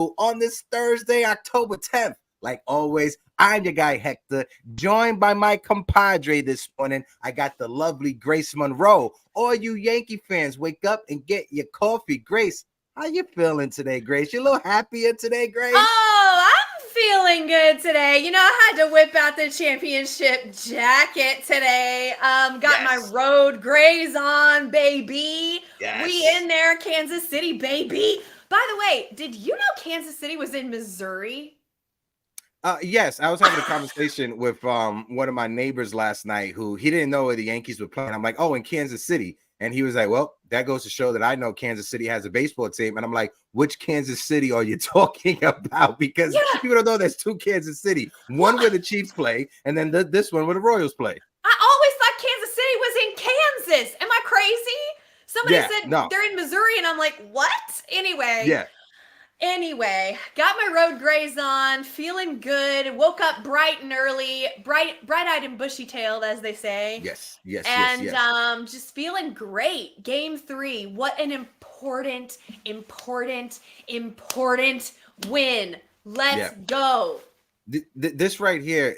on this Thursday, October 10th. Like always, I'm your guy, Hector, joined by my compadre this morning. I got the lovely Grace Monroe. All you Yankee fans, wake up and get your coffee. Grace, how you feeling today, Grace? You a little happier today, Grace? Oh, I'm feeling good today. You know, I had to whip out the championship jacket today. Got my road grays on, baby. Yes. We in there, Kansas City, baby. By the way, did you know Kansas City was in Missouri? Yes, I was having a conversation with one of my neighbors last night who he didn't know where the Yankees were playing. I'm like, oh, in Kansas City. And he was like, well, that goes to show that I know Kansas City has a baseball team. And I'm like, which Kansas City are you talking about? Because people don't know there's two Kansas City, one where the Chiefs play, and then this one where the Royals play. I always thought Kansas City was in Kansas. Am I crazy? Somebody said they're in Missouri, and I'm like, what? Anyway, got my road grays on, feeling good. Woke up bright and early, bright-eyed and bushy-tailed, as they say. Yes. Just feeling great. Game 3. What an important win. Let's go. This right here,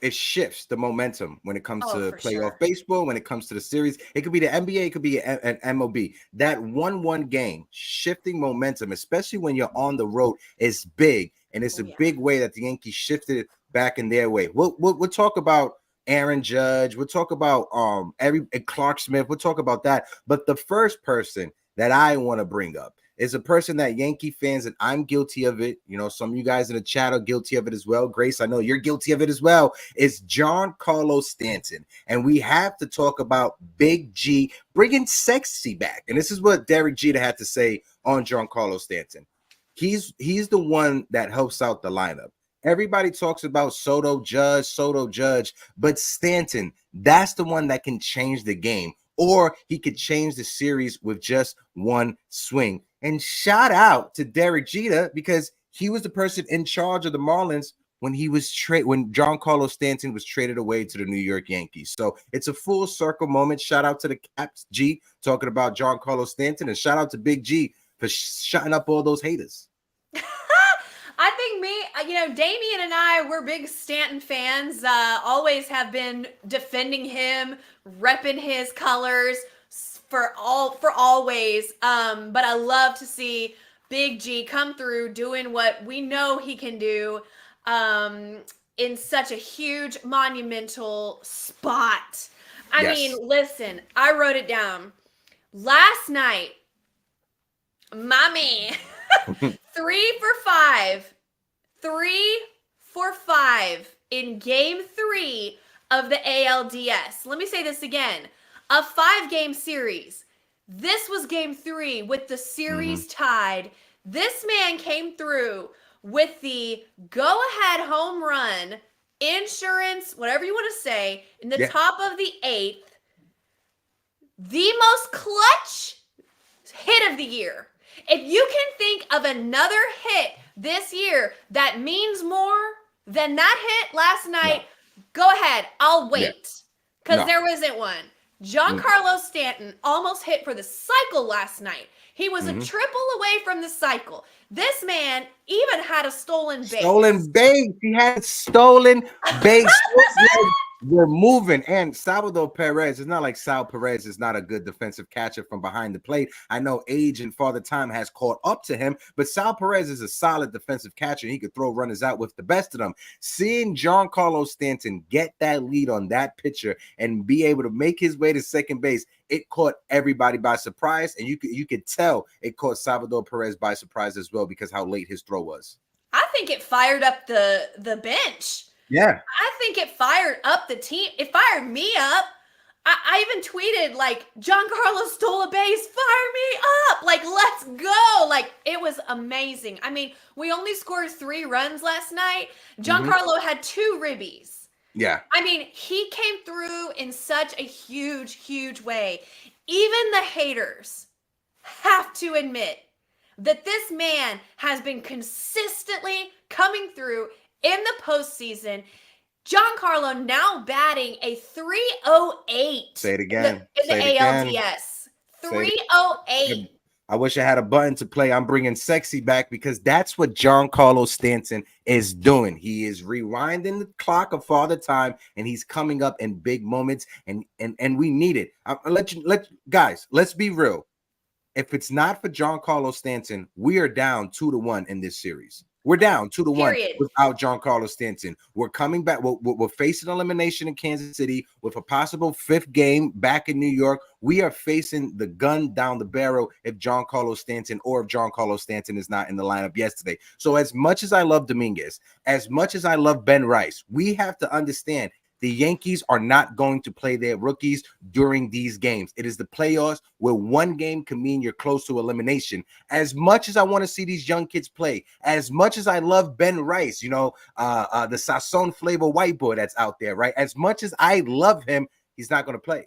it shifts the momentum when it comes to playoff baseball, when it comes to the series. It could be the NBA, it could be an MLB. That 1-1 game, shifting momentum, especially when you're on the road, is big. And it's a big way that the Yankees shifted it back in their way. We'll talk about Aaron Judge. We'll talk about Clark Smith. We'll talk about that. But the first person that I want to bring up is a person that Yankee fans, and I'm guilty of it. You know, some of you guys in the chat are guilty of it as well. Grace, I know you're guilty of it as well. It's Giancarlo Stanton. And we have to talk about Big G bringing sexy back. And this is what Derek Jeter had to say on Giancarlo Stanton. He's the one that helps out the lineup. Everybody talks about Soto Judge, but Stanton, that's the one that can change the game. Or he could change the series with just one swing. And shout out to Derek Jeter, because he was the person in charge of the Marlins when when Giancarlo Stanton was traded away to the New York Yankees. So it's a full circle moment. Shout out to the Caps G talking about Giancarlo Stanton, and shout out to Big G for shutting up all those haters. I think Damien and I, we're big Stanton fans, always have been defending him, repping his colors for always. But I love to see Big G come through doing what we know he can do in such a huge monumental spot. I mean, listen, I wrote it down. Last night, my man, 3 for 5 in game 3 of the ALDS. Let me say this again. A 5-game series. This was game 3 with the series tied. This man came through with the go-ahead home run, insurance, whatever you want to say, in the top of the 8th. The most clutch hit of the year. If you can think of another hit this year that means more than that hit last night, go ahead. I'll wait, because there wasn't one. Giancarlo Stanton almost hit for the cycle last night. He was a triple away from the cycle. This man even had a stolen base. He had stolen base. We're moving. And Salvador Perez, it's not like Sal Perez is not a good defensive catcher from behind the plate. I know age and father time has caught up to him, but Sal Perez is a solid defensive catcher. He could throw runners out with the best of them. Seeing Giancarlo Stanton get that lead on that pitcher and be able to make his way to second base, it caught everybody by surprise. And you could tell it caught Salvador Perez by surprise as well, because how late his throw was. I think it fired up the bench. Yeah. I think it fired up the team. It fired me up. I even tweeted, like, Giancarlo stole a base. Fire me up. Like, let's go. Like, it was amazing. I mean, we only scored 3 runs last night. Giancarlo had 2 ribbies. Yeah. I mean, he came through in such a huge, huge way. Even the haters have to admit that this man has been consistently coming through in the postseason. Giancarlo now batting a 308. Say it again. In the ALDS. 308. I wish I had a button to play I'm bringing sexy back, because that's what Giancarlo Stanton is doing. He is rewinding the clock of Father Time, and he's coming up in big moments, and we need it. Guys, let's be real. If it's not for Giancarlo Stanton, we are down 2-1 in this series. We're down 2-1 without Giancarlo Stanton. We're coming back. We're facing elimination in Kansas City with a possible 5th game back in New York. We are facing the gun down the barrel if Giancarlo Stanton is not in the lineup yesterday. So as much as I love Dominguez, as much as I love Ben Rice, we have to understand the Yankees are not going to play their rookies during these games. It is the playoffs where one game can mean you're close to elimination. As much as I want to see these young kids play, as much as I love Ben Rice, the Sazón flavor white boy that's out there, right? As much as I love him, he's not going to play.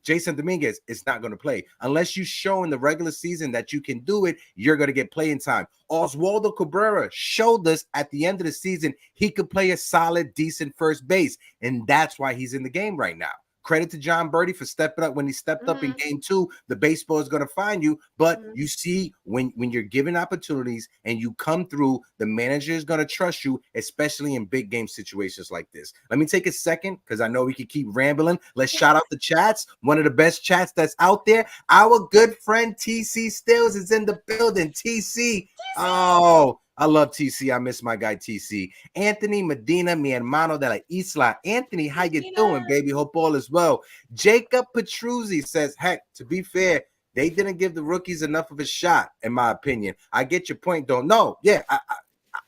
Jason Dominguez is not going to play. Unless you show in the regular season that you can do it, you're going to get playing time. Oswaldo Cabrera showed us at the end of the season he could play a solid, decent first base, and that's why he's in the game right now. Credit to John Birdie for stepping up. When he stepped up in game 2, the baseball is going to find you. But you see, when you're given opportunities and you come through, the manager is going to trust you, especially in big game situations like this. Let me take a second, because I know we could keep rambling. Let's shout out the chats. One of the best chats that's out there. Our good friend TC Stills is in the building. TC. Oh, I love TC. I miss my guy TC. Anthony Medina, mi hermano de la isla. Anthony, how you doing, baby? Hope all is well. Jacob Petruzzi says, heck, to be fair, they didn't give the rookies enough of a shot, in my opinion. I get your point, though. No, yeah,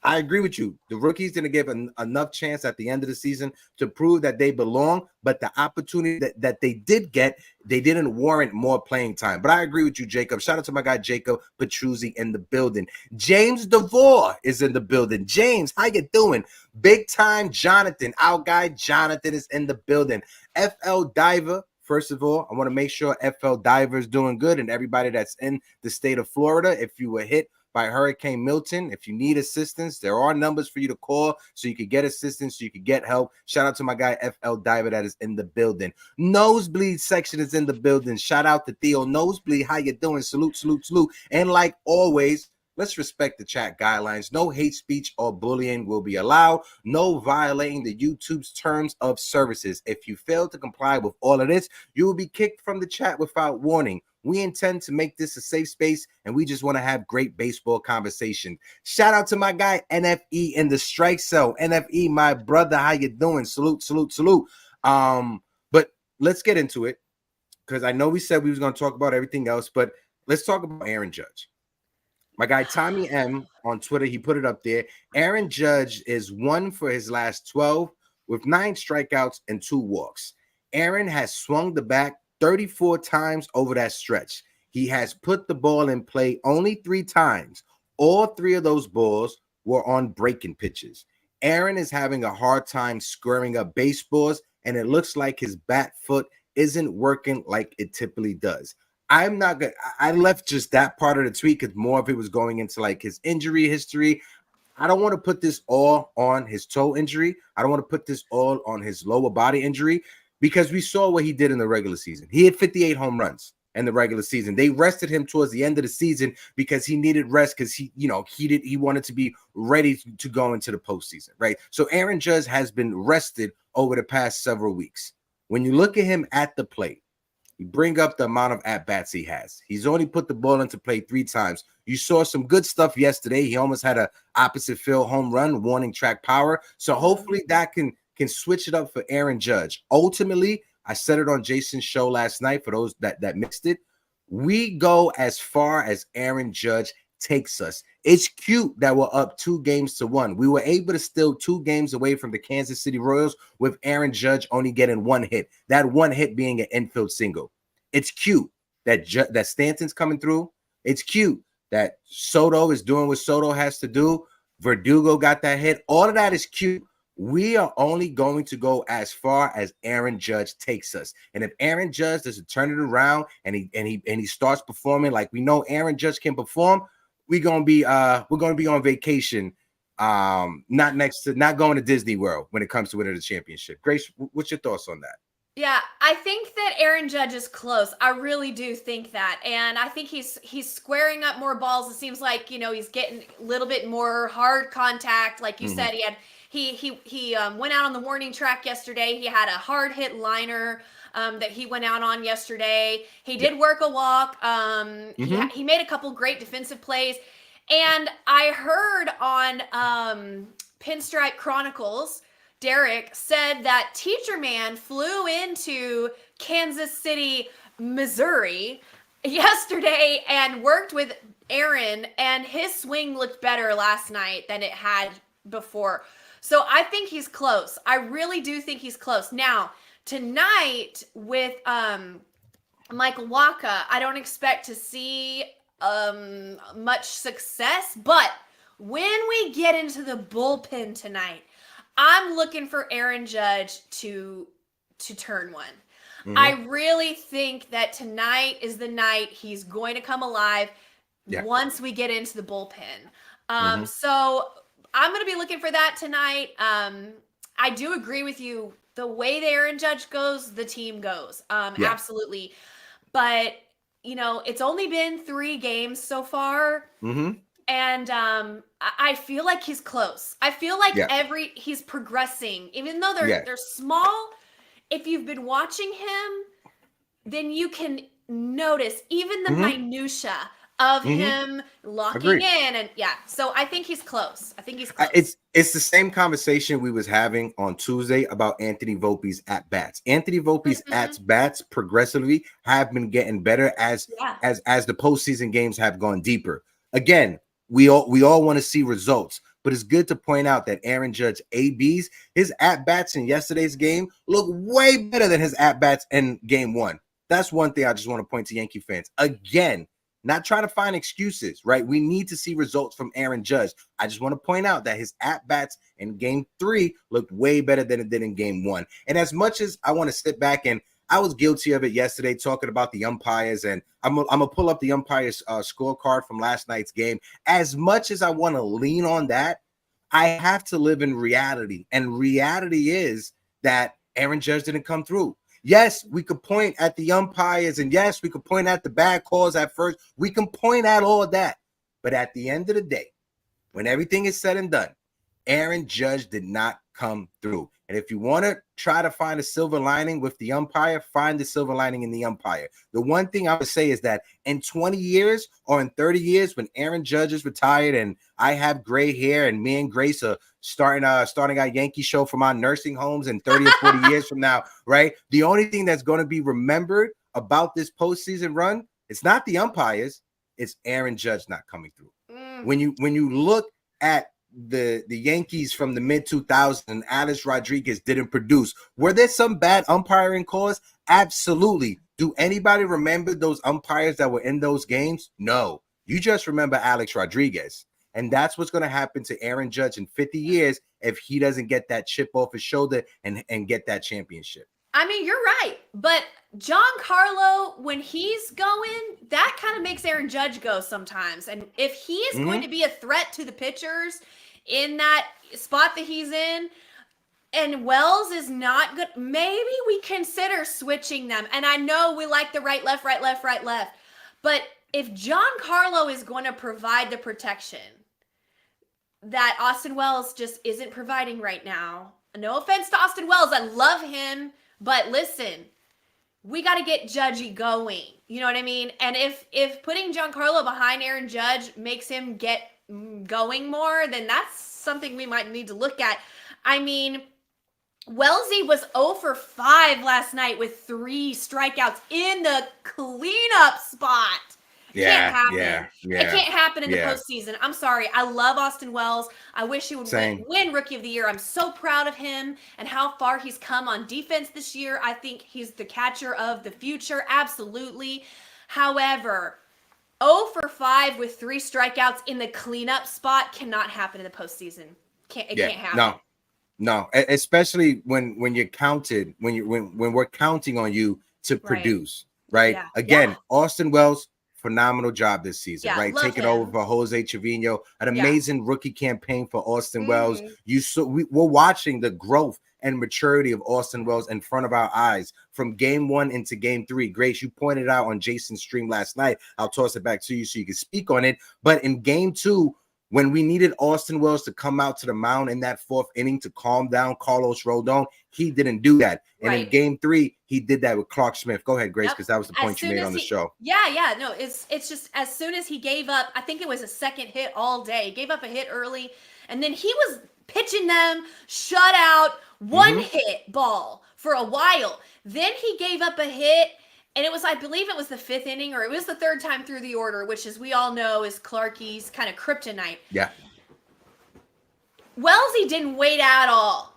I agree with you. The rookies didn't give enough chance at the end of the season to prove that they belong, but the opportunity that they did get, they didn't warrant more playing time. But I agree with you, Jacob. Shout out to my guy, Jacob Petruzzi, in the building. James DeVore is in the building. James, how you doing? Big time Jonathan. Our guy Jonathan is in the building. FL Diver. First of all, I want to make sure FL Diver is doing good, and everybody that's in the state of Florida, if you were hit by Hurricane Milton, if you need assistance, there are numbers for you to call so you could get assistance, so you could get help. Shout out to my guy FL Diver that is in the building. Nosebleed section is in the building. Shout out to Theo Nosebleed. How you doing? Salute, salute, salute. And like always, let's respect the chat guidelines. No hate speech or bullying will be allowed. No violating the YouTube's terms of services. If you fail to comply with all of this, you will be kicked from the chat without warning. We intend to make this a safe space, and we just want to have great baseball conversation. Shout out to my guy NFE in the strike cell. NFE, my brother, how you doing? Salute, salute, salute. But let's get into it, because I know we said we was going to talk about everything else, but let's talk about Aaron Judge. My guy Tommy M on Twitter, he put it up there. Aaron Judge is 1 for his last 12 with 9 strikeouts and 2 walks. Aaron has swung the bat 34 times over that stretch. He has put the ball in play only 3 times. All 3 of those balls were on breaking pitches. Aaron is having a hard time squaring up baseballs, and it looks like his bat foot isn't working like it typically does. I'm not good. I left just that part of the tweet because more of it was going into like his injury history. I don't want to put this all on his toe injury. I don't want to put this all on his lower body injury, because we saw what he did in the regular season. He had 58 home runs in the regular season. They rested him towards the end of the season because he needed rest, because he wanted to be ready to go into the postseason, right? So Aaron Judge has been rested over the past several weeks. When you look at him at the plate, you bring up the amount of at-bats he has. He's only put the ball into play 3 times. You saw some good stuff yesterday. He almost had an opposite field home run, warning track power. So hopefully that can switch it up for Aaron Judge. Ultimately, I said it on Jason's show last night for those that missed it. We go as far as Aaron Judge takes us. It's cute that we're up 2-1. We were able to steal 2 games away from the Kansas City Royals with Aaron Judge only getting 1 hit. That 1 hit being an infield single. It's cute that Stanton's coming through. It's cute that Soto is doing what Soto has to do. Verdugo got that hit. All of that is cute. We are only going to go as far as Aaron Judge takes us. And if Aaron Judge doesn't turn it around and he starts performing like we know Aaron Judge can perform, we're gonna be on vacation. Not going to Disney World when it comes to winning the championship. Grace, what's your thoughts on that? Yeah, I think that Aaron Judge is close. I really do think that. And I think he's squaring up more balls. It seems like, he's getting a little bit more hard contact. Like you said, he went out on the warning track yesterday. He had a hard hit liner that he went out on yesterday. He did work a walk. He made a couple great defensive plays. And I heard on Pinstripe Chronicles, Derek said that Teacher Man flew into Kansas City, Missouri yesterday and worked with Aaron, and his swing looked better last night than it had before. So I think he's close. I really do think he's close. Now, tonight with Michael Waka, I don't expect to see much success, but when we get into the bullpen tonight, I'm looking for Aaron Judge to turn one. I really think that tonight is the night he's going to come alive once we get into the bullpen. So I'm going to be looking for that tonight. I do agree with you. The way the Aaron Judge goes, the team goes. Absolutely. But, it's only been 3 games so far. And I feel like he's close. I feel like he's progressing, even though they're small. If you've been watching him, then you can notice even the minutia of him locking in, and so I think he's close. It's the same conversation we was having on Tuesday about Anthony Volpe's at bats. Anthony Volpe's at bats progressively have been getting better as the postseason games have gone deeper. Again, we all want to see results, but it's good to point out that Aaron Judge ABs, his at bats in yesterday's game look way better than his at bats in game 1. That's one thing I just want to point to Yankee fans. Again, not trying to find excuses, right? We need to see results from Aaron Judge. I just want to point out that his at-bats in game 3 looked way better than it did in game 1. And as much as I want to sit back, and I was guilty of it yesterday talking about the umpires, and I'm going to pull up the umpires scorecard from last night's game. As much as I want to lean on that, I have to live in reality. And reality is that Aaron Judge didn't come through. Yes, we could point at the umpires, and yes, we could point at the bad calls at first. We can point at all of that. But at the end of the day, when everything is said and done, Aaron Judge did not come through. And if you want to try to find a silver lining with the umpire, find the silver lining in the umpire. The one thing I would say is that in 20 years or in 30 years, when Aaron Judge is retired and I have gray hair and me and Grace are starting our Yankee show from our nursing homes in 30 or 40 years from now, right? The only thing that's going to be remembered about this postseason run, it's not the umpires, it's Aaron Judge not coming through. When you look at the Yankees from the mid-2000s and Alex Rodriguez didn't produce, were there some bad umpiring calls? Absolutely. Do anybody remember those umpires that were in those games? No. You just remember Alex Rodriguez. And that's what's going to happen to Aaron Judge in 50 years if he doesn't get that chip off his shoulder and get that championship. I mean, you're right. But Giancarlo, when he's going, that kind of makes Aaron Judge go sometimes. And if he is going to be a threat to the pitchers in that spot that he's in, and Wells is not good, maybe we consider switching them. And I know we like the right, left, right, left, right, left. But if Giancarlo is going to provide the protection that Austin Wells just isn't providing right now, no offense to Austin Wells, I love him, but listen, we got to get Judgy going. You know what I mean? And if putting Giancarlo behind Aaron Judge makes him get going more, then that's something we might need to look at. I mean, Wellesley was 0 for 5 last night with 3 strikeouts in the cleanup spot. It can't happen. It can't happen in the postseason. I'm sorry. I love Austin Wells. I wish he would win Rookie of the Year. I'm so proud of him and how far he's come on defense this year. I think he's the catcher of the future. Absolutely. However, 0 for 5 with 3 strikeouts in the cleanup spot cannot happen in the postseason. It can't happen. No, especially when you're counted, when we're counting on you to produce, right? Again, Austin Wells, phenomenal job this season, right? love Taking him. over for Jose Trevino, an amazing rookie campaign for Austin Wells. We're watching the growth and maturity of Austin Wells in front of our eyes from game 1 into game 3. Grace, you pointed out on Jason's stream last night. I'll toss it back to you so you can speak on it. But in game 2, when we needed Austin Wells to come out to the mound in that 4th inning to calm down Carlos Rodon, he didn't do that. And in game 3, he did that with Clark Smith. Go ahead, Grace, because that was the point you made on the show. Yeah. No, it's just as soon as he gave up, I think it was a second hit all day. He gave up a hit early, and then he was pitching them shutout, one hit ball for a while. Then he gave up a hit. And it was, I believe it was the 5th inning, or it was the 3rd time through the order, which, as we all know, is Clarkie's kind of kryptonite. Yeah. Wellesley didn't wait at all.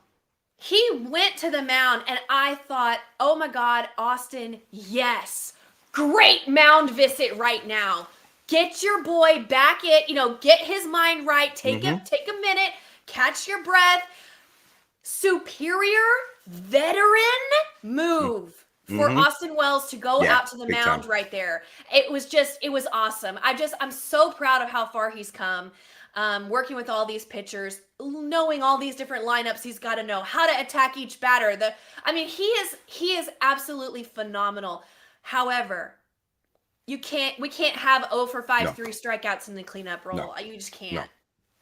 He went to the mound, and I thought, oh my God, Austin, yes. Great mound visit right now. Get your boy back get his mind right. Take a minute, catch your breath. Superior veteran move. For Austin Wells to go out to the mound right there. It was awesome. I'm so proud of how far he's come. Working with all these pitchers, knowing all these different lineups, he's got to know how to attack each batter. He is absolutely phenomenal. However, we can't have 0 for 5, 3 strikeouts in the cleanup role. No. You just can't.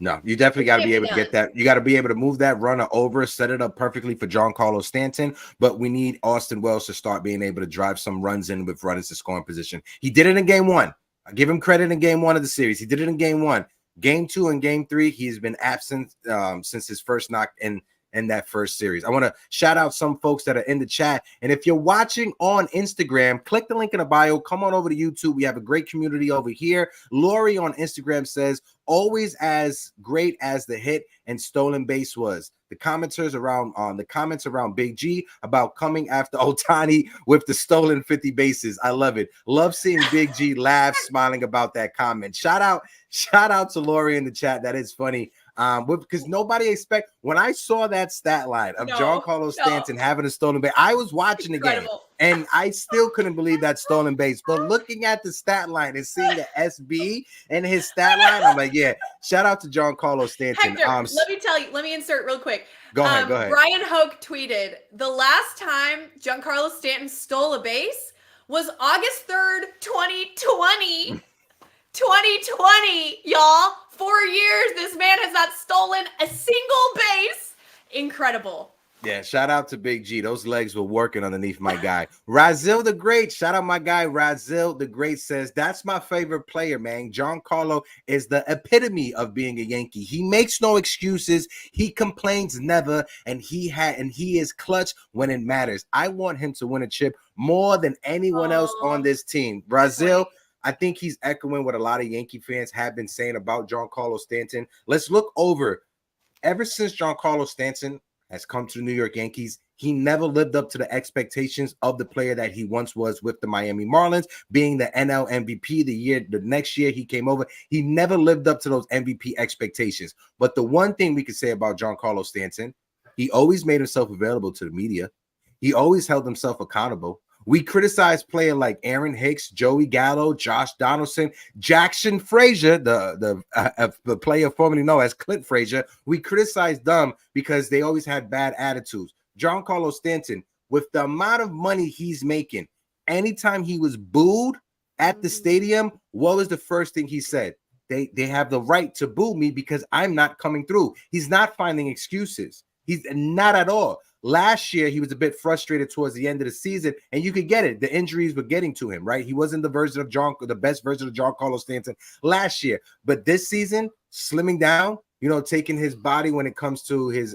No, you definitely got to be able to get that. You got to be able to move that runner over, set it up perfectly for Giancarlo Stanton. But we need Austin Wells to start being able to drive some runs in with runners to scoring position. He did it in game 1. I give him credit in game 1 of the series. He did it in game 1. Game 2 and game 3, he's been absent since his first knock in that first series. I want to shout out some folks that are in the chat. And if you're watching on Instagram, click the link in the bio. Come on over to YouTube. We have a great community over here. Lori on Instagram says, always as great as the hit and stolen base was. The comments around Big G about coming after Ohtani with the stolen 50 bases. I love it. Love seeing Big G laugh, smiling about that comment. Shout out to Lori in the chat. That is funny. Because nobody expect when I saw that stat line of Giancarlo Stanton having a stolen base, I was watching the game and I still couldn't believe that stolen base. But looking at the stat line and seeing the SB and his stat line, I'm like, yeah, shout out to Giancarlo Stanton. Hector, let me insert real quick. Go ahead. Brian Hoke tweeted, the last time Giancarlo Stanton stole a base was August 3rd, 2020. 2020, y'all. 4 years, this man has not stolen a single base. Incredible. Yeah, shout out to Big G. Those legs were working underneath my guy. Razil the Great. Shout out my guy Razil the Great says, that's my favorite player, man. Giancarlo is the epitome of being a Yankee. He makes no excuses. He complains never, and he is clutch when it matters. I want him to win a chip more than anyone else on this team. Razil, I think he's echoing what a lot of Yankee fans have been saying about Giancarlo Stanton. Let's look over. Ever since Giancarlo Stanton has come to the New York Yankees, he never lived up to the expectations of the player that he once was with the Miami Marlins, being the NL MVP the next year he came over. He never lived up to those MVP expectations. But the one thing we could say about Giancarlo Stanton, he always made himself available to the media. He always held himself accountable. We criticize players like Aaron Hicks, Joey Gallo, Josh Donaldson, Jackson Frazier, the player formerly known as Clint Frazier. We criticize them because they always had bad attitudes. Giancarlo Stanton, with the amount of money he's making, anytime he was booed at the stadium, what was the first thing he said? They have the right to boo me because I'm not coming through. He's not finding excuses. He's not at all. Last year, he was a bit frustrated towards the end of the season, and you could get it. The injuries were getting to him, right? He wasn't the best version of Giancarlo Stanton last year. But this season, slimming down, taking his body when it comes to his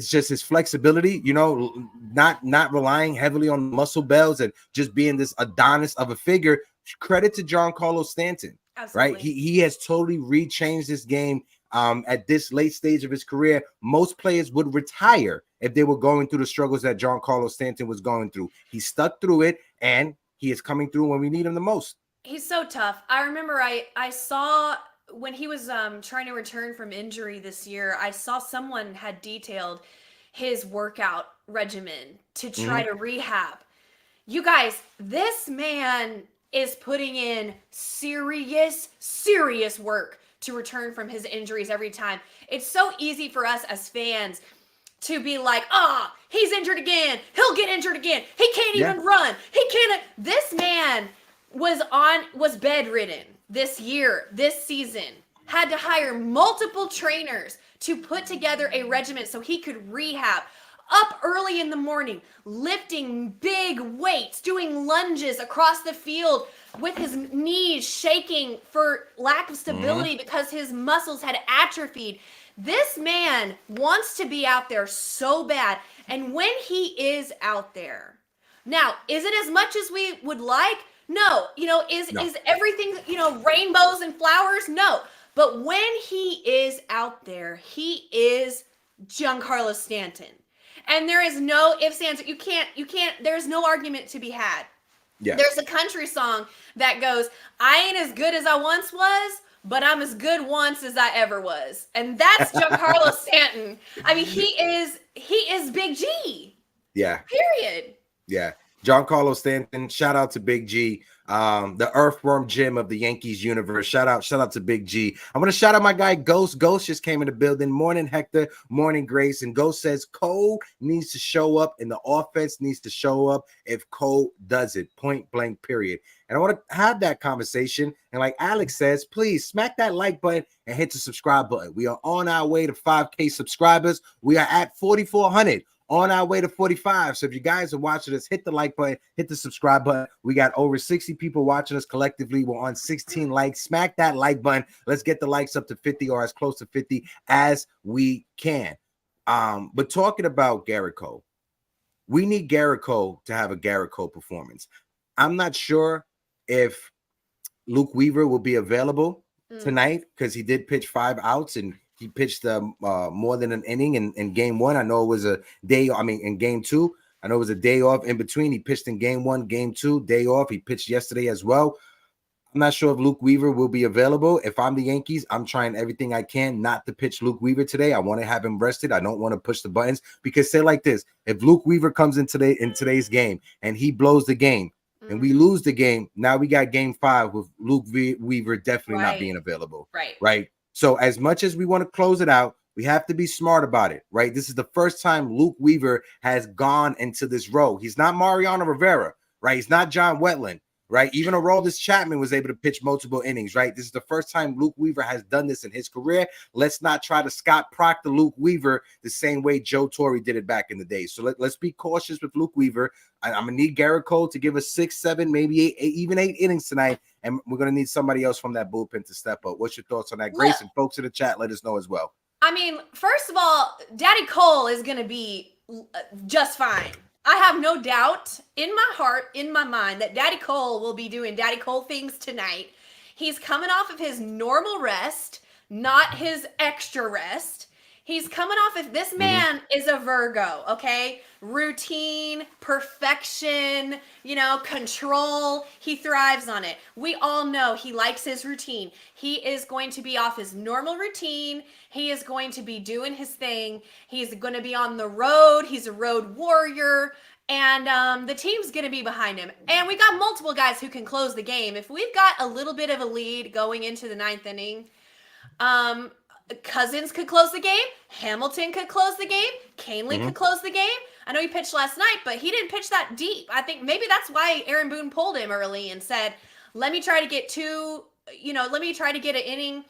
just his flexibility, not relying heavily on muscle bells and just being this Adonis of a figure. Credit to Giancarlo Stanton, right? He has totally rechanged this game. At this late stage of his career, most players would retire if they were going through the struggles that Giancarlo Stanton was going through. He stuck through it, and he is coming through when we need him the most. He's so tough. I remember I saw when he was trying to return from injury this year, I saw someone had detailed his workout regimen to try to rehab. You guys, this man is putting in serious work to return from his injuries every time. It's so easy for us as fans to be like, he's injured again. He'll get injured again. He can't even run. He can't. This man was bedridden this season, had to hire multiple trainers to put together a regimen so he could rehab. Up early in the morning, lifting big weights, doing lunges across the field with his knees shaking for lack of stability because his muscles had atrophied. This man wants to be out there so bad. And when he is out there, now, is it as much as we would like? No. Is everything, rainbows and flowers? No. But when he is out there, he is Giancarlo Stanton. And there is no ifs, ands. You can't, there's no argument to be had. Yeah. There's a country song that goes, I ain't as good as I once was, but I'm as good once as I ever was. And that's Giancarlo Stanton. I mean, he is Big G. Yeah. Period. Yeah. Giancarlo Stanton, shout out to Big G, the earthworm Jim of the Yankees universe. Shout out to Big G. I'm going to shout out my guy Ghost. Ghost just came in the building. Morning, Hector. Morning, Grace. And Ghost says Cole needs to show up and the offense needs to show up if Cole does it. Point blank, period. And I want to have that conversation. And like Alex says, please smack that like button and hit the subscribe button. We are on our way to 5K subscribers. We are at 4,400. On our way to 45. So if you guys are watching us, hit the like button, hit the subscribe button. We got over 60 people watching us collectively. We're on 16 likes. Smack that like button. Let's get the likes up to 50 or as close to 50 as we can. But talking about Garrett Cole, we need Garrett Cole to have a Garrett Cole performance. I'm not sure if Luke Weaver will be available tonight because he did pitch 5 outs and he pitched more than an inning in game 1. I know it was a day. I mean, in game 2, I know it was a day off in between. He pitched in game 1, game 2, day off. He pitched yesterday as well. I'm not sure if Luke Weaver will be available. If I'm the Yankees, I'm trying everything I can not to pitch Luke Weaver today. I want to have him rested. I don't want to push the buttons because say like this: if Luke Weaver comes in today's game and he blows the game and we lose the game, now we got game 5 with Luke Weaver definitely not being available. Right. So as much as we want to close it out, we have to be smart about it, right? This is the first time Luke Weaver has gone into this role. He's not Mariano Rivera, right? He's not John Wetland, right? Even Aroldis Chapman was able to pitch multiple innings, right? This is the first time Luke Weaver has done this in his career. Let's not try to Scott Proctor Luke Weaver the same way Joe Torre did it back in the day. So let's be cautious with Luke Weaver. I'm going to need Garrett Cole to give us 6, 7, maybe 8, even 8 innings tonight. And we're going to need somebody else from that bullpen to step up. What's your thoughts on that, Grace? And folks in the chat, let us know as well. I mean, first of all, Daddy Cole is going to be just fine. I have no doubt in my heart, in my mind, that Daddy Cole will be doing Daddy Cole things tonight. He's coming off of his normal rest, not his extra rest. He's coming off of this man is a Virgo, okay? Routine, perfection, control. He thrives on it. We all know he likes his routine. He is going to be off his normal routine. He is going to be doing his thing. He's going to be on the road. He's a road warrior. And the team's going to be behind him. And we got multiple guys who can close the game. If we've got a little bit of a lead going into the 9th inning, Cousins could close the game. Hamilton could close the game. Canely could close the game. I know he pitched last night, but he didn't pitch that deep. I think maybe that's why Aaron Boone pulled him early and said, let me try to get an inning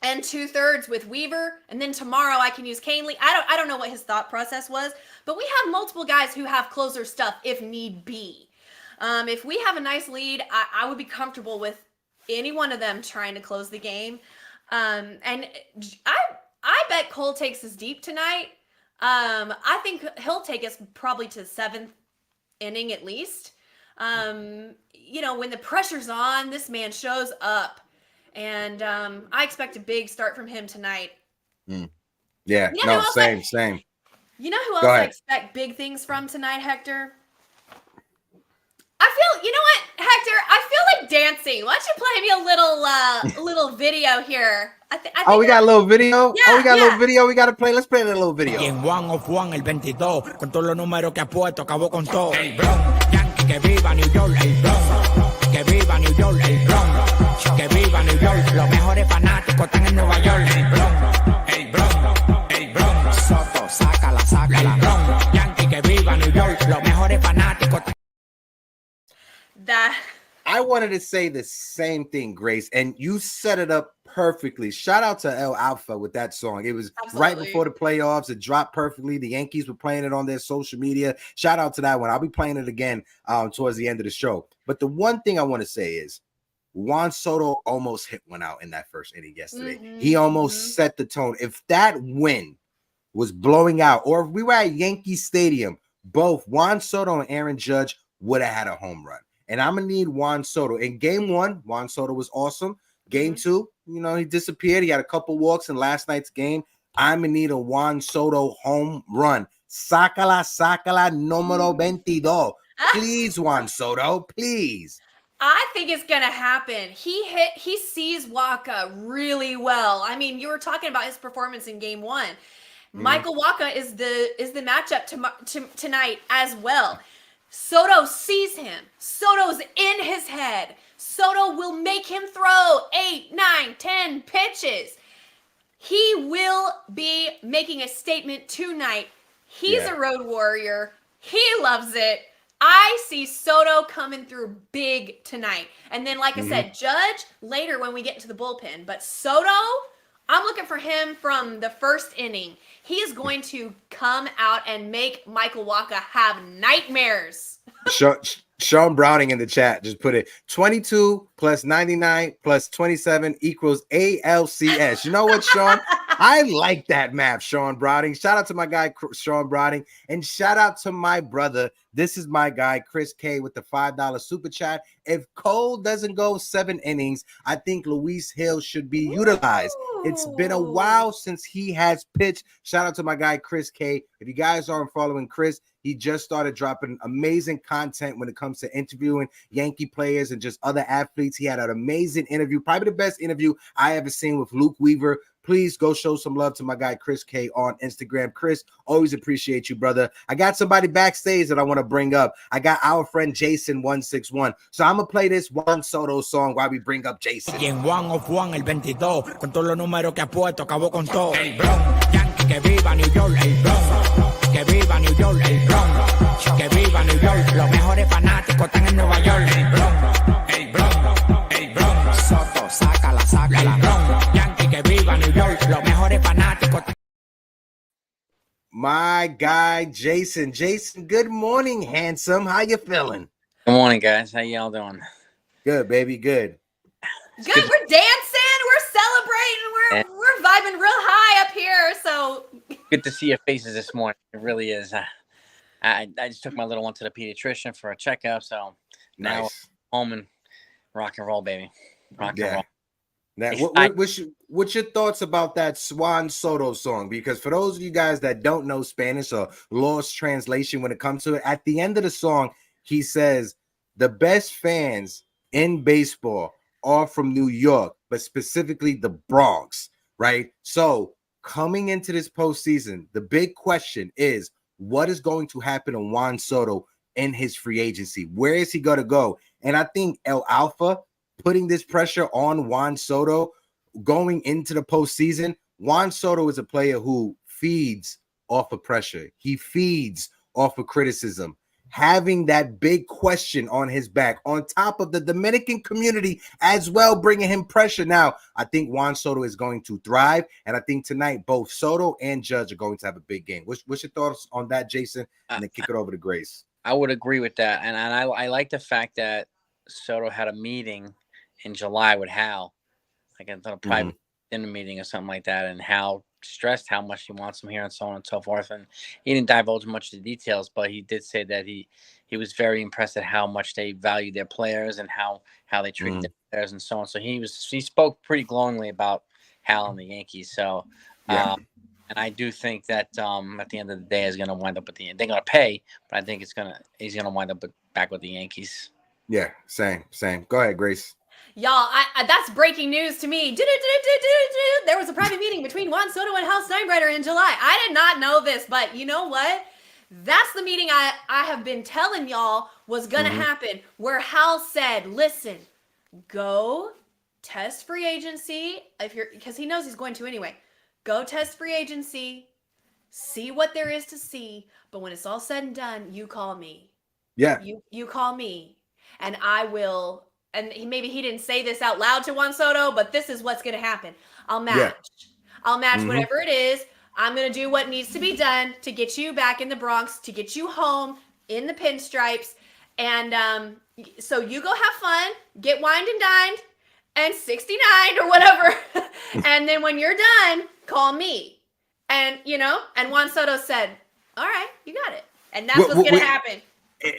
and 2/3 with Weaver, and then tomorrow I can use Canely. I don't know what his thought process was, but we have multiple guys who have closer stuff if need be. If we have a nice lead, I would be comfortable with any one of them trying to close the game. And I bet Cole takes us deep tonight. I think he'll take us probably to the 7th inning at least. When the pressure's on, this man shows up. And I expect a big start from him tonight. Yeah, same. You know who else I expect big things from tonight, Hector? You know what, Hector? I feel like dancing. Why don't you play me a little video here? I think we got a little video? Yeah, we got a little video we got to play. Let's play a little video. En One of One, el 22, con todos los números que ha puesto, acabó con todo. El Bronx, Yankee, que viva New York, el Bronx. Que viva New York, el Bronx. Que viva New York, los mejores fanáticos están en Nueva York. El Bronx, el Bronx, el Bronx. Soto, sácala, sácala. El Bronx, Yankee, que viva New York, los mejores fanáticos. That I wanted to say the same thing, Grace, and you set it up perfectly. Shout out to El Alfa with that song. It was right before the playoffs. It dropped perfectly. The Yankees were playing it on their social media. Shout out to that one. I'll be playing it again towards the end of the show. But the one thing I want to say is Juan Soto almost hit one out in that first inning yesterday. He almost set the tone. If that wind was blowing out, or if we were at Yankee Stadium, both Juan Soto and Aaron Judge would have had a home run. And I'm going to need Juan Soto. In game one, Juan Soto was awesome. Game two, you know, he disappeared. He had a couple walks in last night's game. I'm going to need a Juan Soto home run. Sácala, sácala, número 22. Please, Juan Soto, please. I think it's going to happen. He sees Waka really well. I mean, you were talking about his performance in game one. Michael Waka is the matchup tonight as well. Soto sees him. Soto's in his head. Soto will make him throw 8, 9, 10 pitches. He will be making a statement tonight. He's a road warrior. He loves it. I see Soto coming through big tonight. And then, like I said, Judge later when we get into the bullpen. But Soto, I'm looking for him from the first inning. He is going to come out and make Michael Waka have nightmares. Sean Browning in the chat just put it 22 plus 99 plus 27 equals ALCS. You know what, Sean? I like that math, Sean Browning. Shout out to my guy, Sean Browning, and shout out to my brother. This is my guy, Chris K, with the $5 super chat. If Cole doesn't go 7 innings, I think Luis Hill should be utilized. It's been a while since he has pitched. Shout out to my guy, Chris K. If you guys aren't following Chris, he just started dropping amazing content when it comes to interviewing Yankee players and just other athletes. He had an amazing interview, probably the best interview I ever seen with Luke Weaver. Please go show some love to my guy, Chris K, on Instagram. Chris, always appreciate you, brother. I got somebody backstage that I want to bring up. I got our friend Jason161. So I'm going to play this Juan Soto song while we bring up Jason. Y en Juan of Juan, el 22, con todos los números que ha puesto, acabó con todo. El Bronx, Yankee, que viva New York, el Bronx. Que viva New York, el Bronx. Que viva New York, los mejores fanáticos están en Nueva York. El Bronx, el Bronx, el Bronx. Soto, sácala, sácala. El Bronx, Yankee, que viva New York, los mejores fanáticos. My guy, Jason. Jason, good morning, handsome. How you feeling? Good morning, guys. How y'all doing? Good, baby. Good. Good. We're dancing. We're celebrating. We're vibing real high up here. So good to see your faces this morning. It really is. I just took my little one to the pediatrician for a checkup. So now Nice. home and rock and roll, baby. Rock and roll. Now, what's your thoughts about that Juan Soto song? Because for those of you guys that don't know Spanish or lost translation when it comes to it, at the end of the song, he says, the best fans in baseball are from New York, but specifically the Bronx, right? So coming into this postseason, the big question is, what is going to happen to Juan Soto in his free agency? Where is he going to go? And I think El Alfa putting this pressure on Juan Soto going into the postseason. Juan Soto is a player who feeds off of pressure. He feeds off of criticism. Having that big question on his back, on top of the Dominican community as well, bringing him pressure. Now, I think Juan Soto is going to thrive, and I think tonight both Soto and Judge are going to have a big game. What's your thoughts on that, Jason? And then kick it over to Grace. I would agree with that, and I like the fact that Soto had a meeting in July with Hal, like a private dinner meeting or something like that, and Hal stressed how much he wants him here and so on and so forth. And he didn't divulge much of the details, but he did say that he was very impressed at how much they value their players and how they treat their players and so on. So he spoke pretty glowingly about Hal and the Yankees. So and I do think that at the end of the day is going to wind up with they're going to pay, but I think he's going to wind up back with the Yankees. Yeah, same. Go ahead, Grace. y'all, that's breaking news to me. There was a private meeting between Juan Soto and Hal Steinbrenner in July. I did not know this, but you know what? That's the meeting I have been telling y'all was going to happen, where Hal said, listen, go test free agency because he knows he's going to anyway. Go test free agency, see what there is to see. But when it's all said and done, you call me. Yeah. You call me and I will. And maybe he didn't say this out loud to Juan Soto, but this is what's going to happen. I'll match. Yeah. I'll match whatever it is. I'm going to do what needs to be done to get you back in the Bronx, to get you home in the pinstripes. And so you go have fun, get wined and dined, and 69 or whatever. And then when you're done, call me. And, and Juan Soto said, all right, you got it. And that's what's going to happen.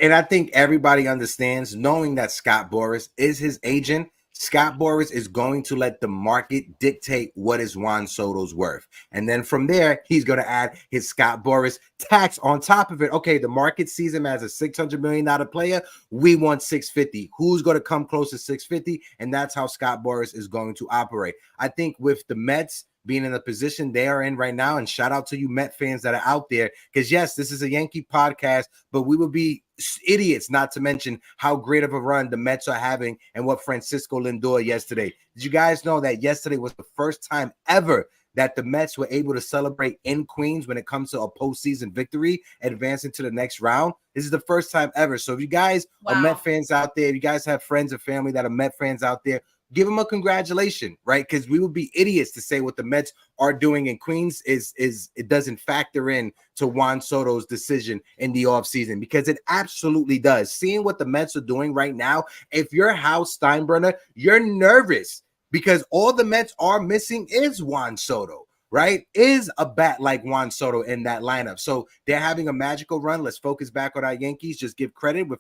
And I think everybody understands, knowing that Scott Boras is his agent, Scott Boras is going to let the market dictate what is Juan Soto's worth. And then from there, he's going to add his Scott Boras tax on top of it. Okay, the market sees him as a $600 million player. We want 650. Who's going to come close to 650? And that's how Scott Boras is going to operate. I think with the Mets being in the position they are in right now, and shout out to you Met fans that are out there, because yes, this is a Yankee podcast, but we would be idiots not to mention how great of a run the Mets are having and what Francisco Lindor yesterday. Did you guys know that yesterday was the first time ever that the Mets were able to celebrate in Queens when it comes to a postseason victory, advancing to the next round? This is the first time ever. So if you guys are Met fans out there, if you guys have friends or family that are Met fans out there, give them a congratulation, right? Because we would be idiots to say what the Mets are doing in Queens is it doesn't factor in to Juan Soto's decision in the offseason, because it absolutely does. Seeing what the Mets are doing right now, if you're Hal Steinbrenner, you're nervous because all the Mets are missing is Juan Soto, right? Is a bat like Juan Soto in that lineup. So they're having a magical run. Let's focus back on our Yankees. Just give credit with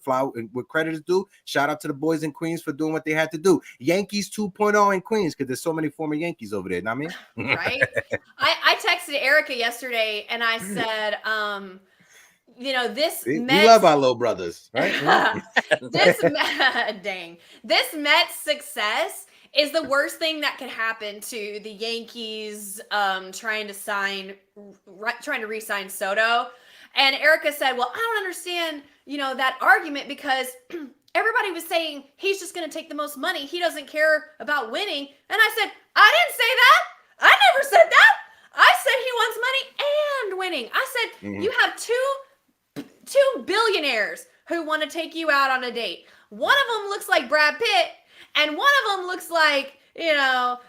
credit is due. Shout out to the boys in Queens for doing what they had to do. Yankees 2.0 in Queens, because there's so many former Yankees over there. Know what I mean? Right. I texted Erica yesterday and I said, this we Mets, love our little brothers, right? this Mets success is the worst thing that could happen to the Yankees trying to re-sign Soto. And Erica said, well, I don't understand, that argument, because everybody was saying he's just going to take the most money. He doesn't care about winning. And I said, I didn't say that. I never said that. I said he wants money and winning. I said, you have two billionaires who want to take you out on a date. One of them looks like Brad Pitt, and one of them looks like, that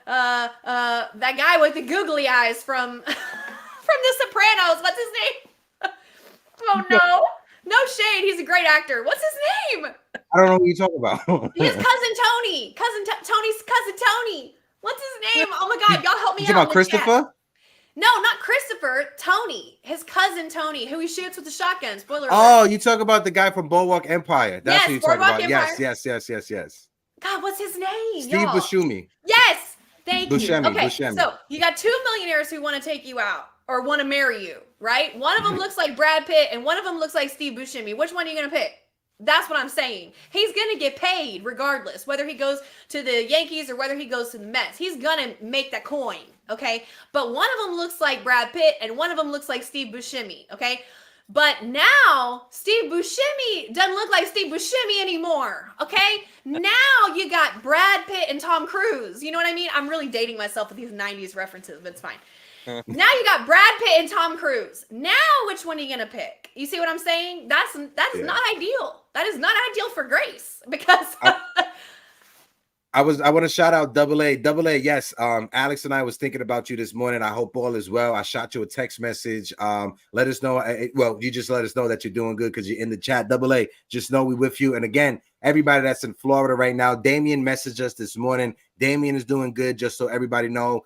guy with the googly eyes from The Sopranos. What's his name? Oh, no. No shade. He's a great actor. What's his name? I don't know what you're talking about. His cousin Tony. Tony's cousin Tony. What's his name? Oh, my God. Y'all help me out. You talking about Christopher? No, not Christopher. Tony. His cousin Tony, who he shoots with the shotgun. Spoiler alert. Oh, you talk about the guy from Boardwalk Empire. That's yes, who you talking about. Empire. Yes. God, what's his name? Steve Buscemi. Yes. Thank you. Buscemi, Okay, Buscemi. So you got two millionaires who want to take you out or want to marry you, right? One of them looks like Brad Pitt and one of them looks like Steve Buscemi. Which one are you going to pick? That's what I'm saying. He's going to get paid regardless, whether he goes to the Yankees or whether he goes to the Mets. He's going to make that coin, okay? But one of them looks like Brad Pitt and one of them looks like Steve Buscemi, okay? But now Steve Buscemi doesn't look like Steve Buscemi anymore, okay? Now you got Brad Pitt and Tom Cruise. You know what I mean? I'm really dating myself with these 90s references, but it's fine. Now you got Brad Pitt and Tom Cruise. Now which one are you going to pick? You see what I'm saying? That is not ideal. That is not ideal for Grace, because I want to shout out Double A. Yes. Alex and I was thinking about you this morning. I hope all is well. I shot you a text message. Let us know. Well, you just let us know that you're doing good because you're in the chat. Double A, just know we with you. And again, everybody that's in Florida right now, Damien messaged us this morning. Damien is doing good, just so everybody know.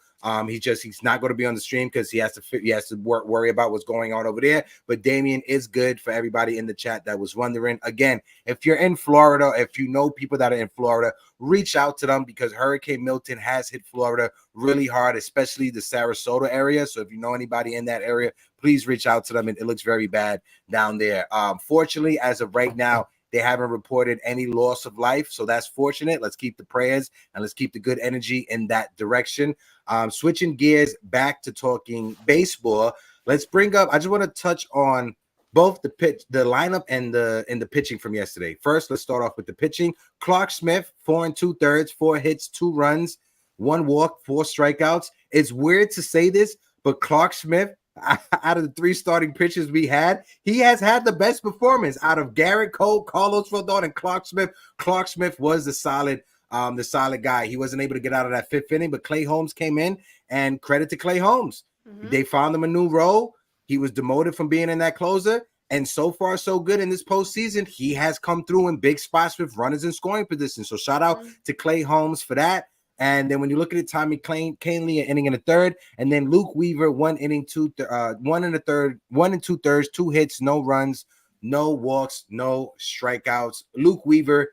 He's not going to be on the stream because he has to worry about what's going on over there. But Damien is good, for everybody in the chat that was wondering. Again, if you're in Florida, if you know people that are in Florida, reach out to them, because Hurricane Milton has hit Florida really hard, especially the Sarasota area. So if you know anybody in that area, please reach out to them. It looks very bad down there. Fortunately, as of right now, they haven't reported any loss of life, so that's fortunate. Let's keep the prayers and let's keep the good energy in that direction. Switching gears back to talking baseball, let's bring up, I just want to touch on both the lineup and the pitching from yesterday. First, let's start off with the pitching. Clark Smith, 4 2/3, 4 hits, 2 runs, 1 walk, 4 strikeouts. It's weird to say this, but Clark Smith, out of the 3 starting pitchers we had, he has had the best performance out of Garrett Cole, Carlos Rodon, and Clark Smith. Clark Smith was the solid guy. He wasn't able to get out of that 5th inning, but Clay Holmes came in, and credit to Clay Holmes. They found him a new role. He was demoted from being in that closer, and so far so good in this postseason. He has come through in big spots with runners in scoring position. So shout out to Clay Holmes for that. And then when you look at it, Tommy Kahnle, an inning in the 3rd, and then Luke Weaver, 1 inning, 1 2/3, 2 hits, no runs, no walks, no strikeouts. Luke Weaver,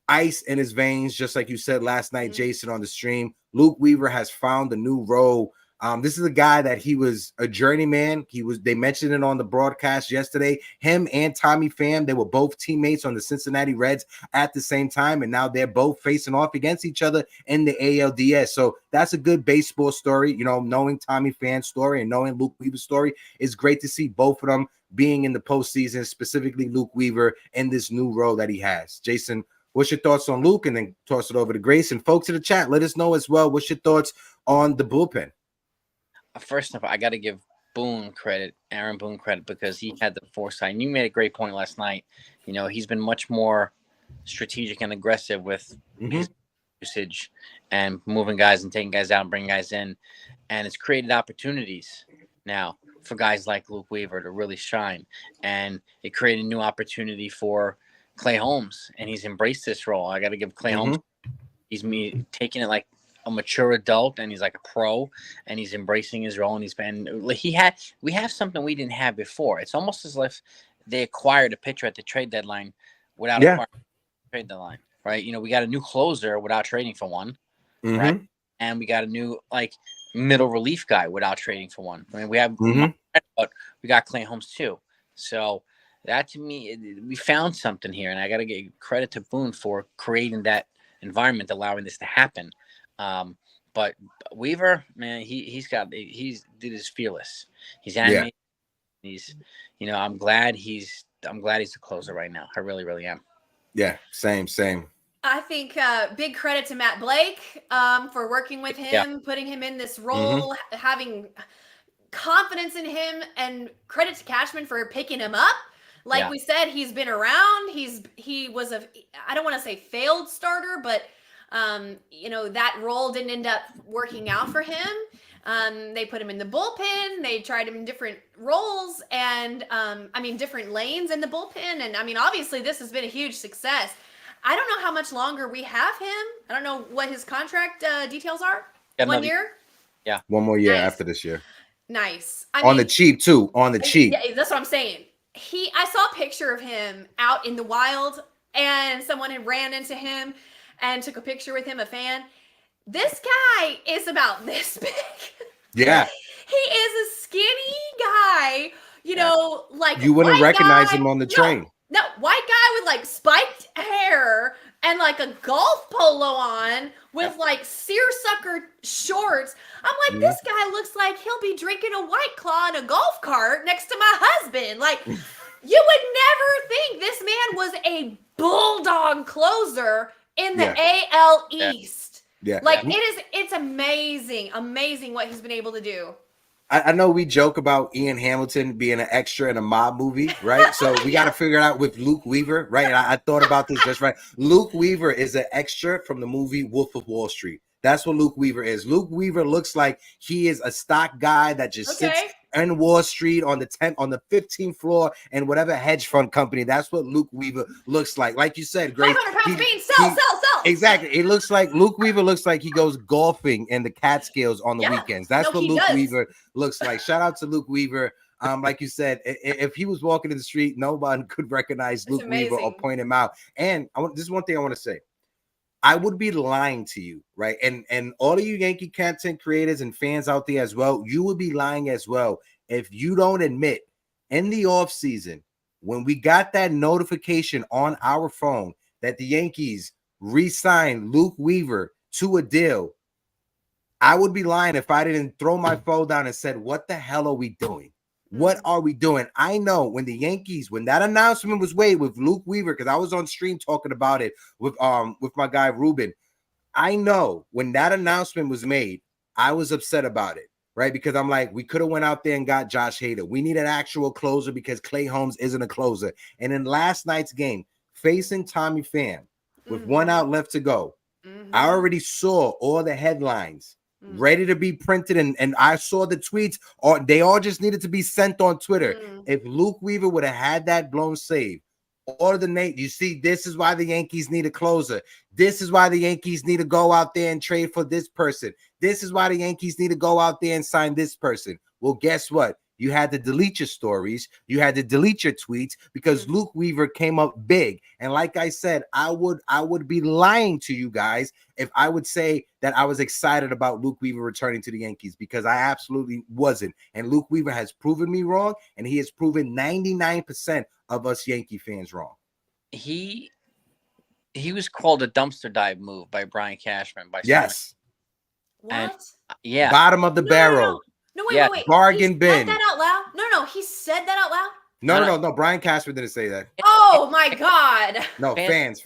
ice in his veins, just like you said last night, Jason, on the stream. Luke Weaver has found a new role. This is a guy that he was a journeyman. They mentioned it on the broadcast yesterday. Him and Tommy Pham, they were both teammates on the Cincinnati Reds at the same time, and now they're both facing off against each other in the ALDS. So that's a good baseball story. You know, knowing Tommy Pham's story and knowing Luke Weaver's story, is great to see both of them being in the postseason, specifically Luke Weaver in this new role that he has. Jason, what's your thoughts on Luke? And then toss it over to Grace. And folks in the chat, let us know as well, what's your thoughts on the bullpen? First off, I got to give Aaron Boone credit, because he had the foresight. And you made a great point last night. You know, he's been much more strategic and aggressive with his usage and moving guys and taking guys out and bringing guys in. And it's created opportunities now for guys like Luke Weaver to really shine. And it created a new opportunity for Clay Holmes, and he's embraced this role. I got to give Clay Holmes, he's taking it like a mature adult, and he's like a pro, and he's embracing his role. And we have something we didn't have before. It's almost as if they acquired a pitcher at the trade deadline without acquiring the trade deadline, right? You know, we got a new closer without trading for one, right? And we got a new middle relief guy without trading for one. I mean, we have, but we got Clay Holmes too. So that, to me, we found something here, and I got to give credit to Boone for creating that environment, allowing this to happen. But Weaver, man, he's fearless. He's animated. He's, you know, I'm glad he's the closer right now. I really, really am. Yeah, same. I think big credit to Matt Blake for working with him, putting him in this role, having confidence in him, and credit to Cashman for picking him up. Like we said, he's been around. He was I don't want to say failed starter, but you know, that role didn't end up working out for him. They put him in the bullpen. They tried him in different roles and different lanes in the bullpen. And I mean, obviously this has been a huge success. I don't know how much longer we have him. I don't know what his contract details are. 1 year? Yeah. 1 more year after this year. Nice. On the cheap too. On the cheap. Yeah, that's what I'm saying. I saw a picture of him out in the wild, and someone had ran into him and took a picture with him, a fan. This guy is about this big. Yeah. He is a skinny guy, you know, like you wouldn't recognize him on the train. No, white guy with like spiked hair and like a golf polo on with like seersucker shorts. I'm like, this guy looks like he'll be drinking a White Claw in a golf cart next to my husband. Like, you would never think this man was a bulldog closer in the AL East. Yeah. Like, it's amazing what he's been able to do. I know we joke about Ian Hamilton being an extra in a mob movie, right? So we got to figure it out with Luke Weaver, right? And I thought about this just right. Luke Weaver is an extra from the movie Wolf of Wall Street. That's what Luke Weaver is. Luke Weaver looks like he is a stock guy that just sits in Wall Street on the 15th floor and whatever hedge fund company. That's what Luke Weaver looks like. Like you said, Grace. 500 pounds beans, sell. Exactly. It looks like Luke Weaver looks like he goes golfing in the Catskills on the weekends. That's what Luke Weaver looks like. Shout out to Luke Weaver. Like you said, if he was walking in the street, no one could recognize Luke Weaver or point him out. And this is one thing I want to say. I would be lying to you, right? And all of you Yankee content creators and fans out there as well, you would be lying as well if you don't admit in the offseason when we got that notification on our phone that the Yankees re-signed Luke Weaver to a deal. I would be lying if I didn't throw my phone down and said, what the hell are we doing? What are we doing? I know when the Yankees, when that announcement was made with Luke Weaver, because I was on stream talking about it with my guy Ruben. I know when that announcement was made, I was upset about it, right? Because I'm like, we could have went out there and got Josh Hader. We need an actual closer because Clay Holmes isn't a closer. And in last night's game, facing Tommy Pham with 1 out left to go, I already saw all the headlines ready to be printed, and I saw the tweets, or they all just needed to be sent on Twitter. If Luke Weaver would have had that blown save, or the Nate, you see, this is why the Yankees need a closer. This is why the Yankees need to go out there and trade for this person. This is why the Yankees need to go out there and sign this person. Well, guess what? You had to delete your stories. You had to delete your tweets because Luke Weaver came up big. And like I said, I would be lying to you guys if I would say that I was excited about Luke Weaver returning to the Yankees, because I absolutely wasn't. And Luke Weaver has proven me wrong, and he has proven 99% of us Yankee fans wrong. He was called a dumpster dive move by Brian Cashman. Yes. What? Yeah. Bottom of the barrel. No, wait. Bargain bin. Said that out loud? No. He said that out loud? No. Brian Cashman didn't say that. Oh my God. No, fans.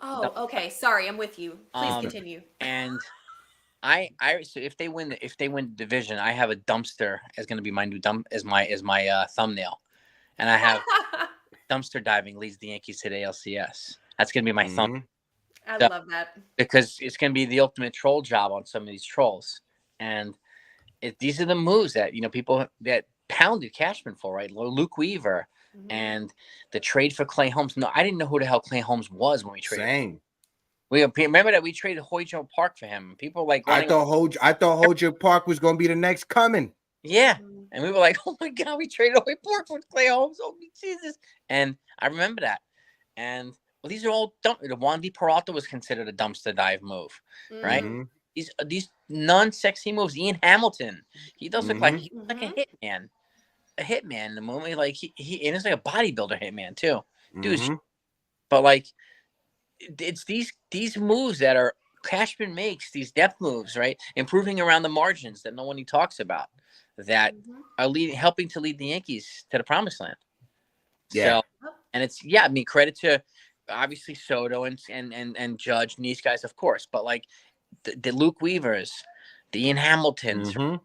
Oh, okay. Sorry, I'm with you. Please continue. And so if they win the division, I have a dumpster as going to be my new my thumbnail, and I have dumpster diving leads the Yankees to the ALCS. That's going to be my thumb. I love that, because it's going to be the ultimate troll job on some of these trolls, and these are the moves that people that pounded Cashman for, right? Luke Weaver and the trade for Clay Holmes. No, I didn't know who the hell Clay Holmes was when we traded. Same. We remember that we traded Hoyt Park for him. People were like, I thought Hoyt Park was going to be the next coming. Yeah, and we were like, oh my God, we traded Hoyt Park for Clay Holmes. Oh Jesus! And I remember that. And well, these are all the Juan D. Peralta was considered a dumpster dive move, right? These non-sexy moves. Ian Hamilton, he does look like a hitman in the movie. Like he is like a bodybuilder hitman too, dude. But like, it's these moves that are Cashman makes, these depth moves, right? Improving around the margins that no one talks about, that are helping to lead the Yankees to the promised land. Yeah, so, and it's credit to obviously Soto and Judge and these guys, of course, but like the Luke Weavers, the Ian Hamiltons, the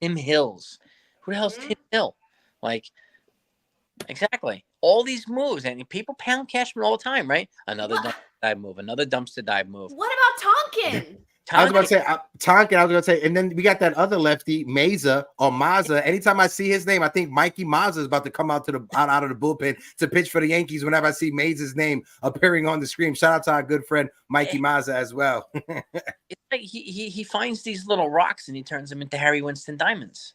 Tim Hills. Who the hell's Tim Hill? Like, exactly. All these moves, and people pound Cashman all the time, right? Another dumpster dive move, another dumpster dive move. What about Tonkin? I was about to say Tonkin. I was going to say, and then we got that other lefty, Mazza or Mazza. Anytime I see his name, I think Mikey Mazza is about to come out of the bullpen to pitch for the Yankees. Whenever I see Mazza's name appearing on the screen, shout out to our good friend Mikey Mazza as well. It's like he finds these little rocks and he turns them into Harry Winston diamonds.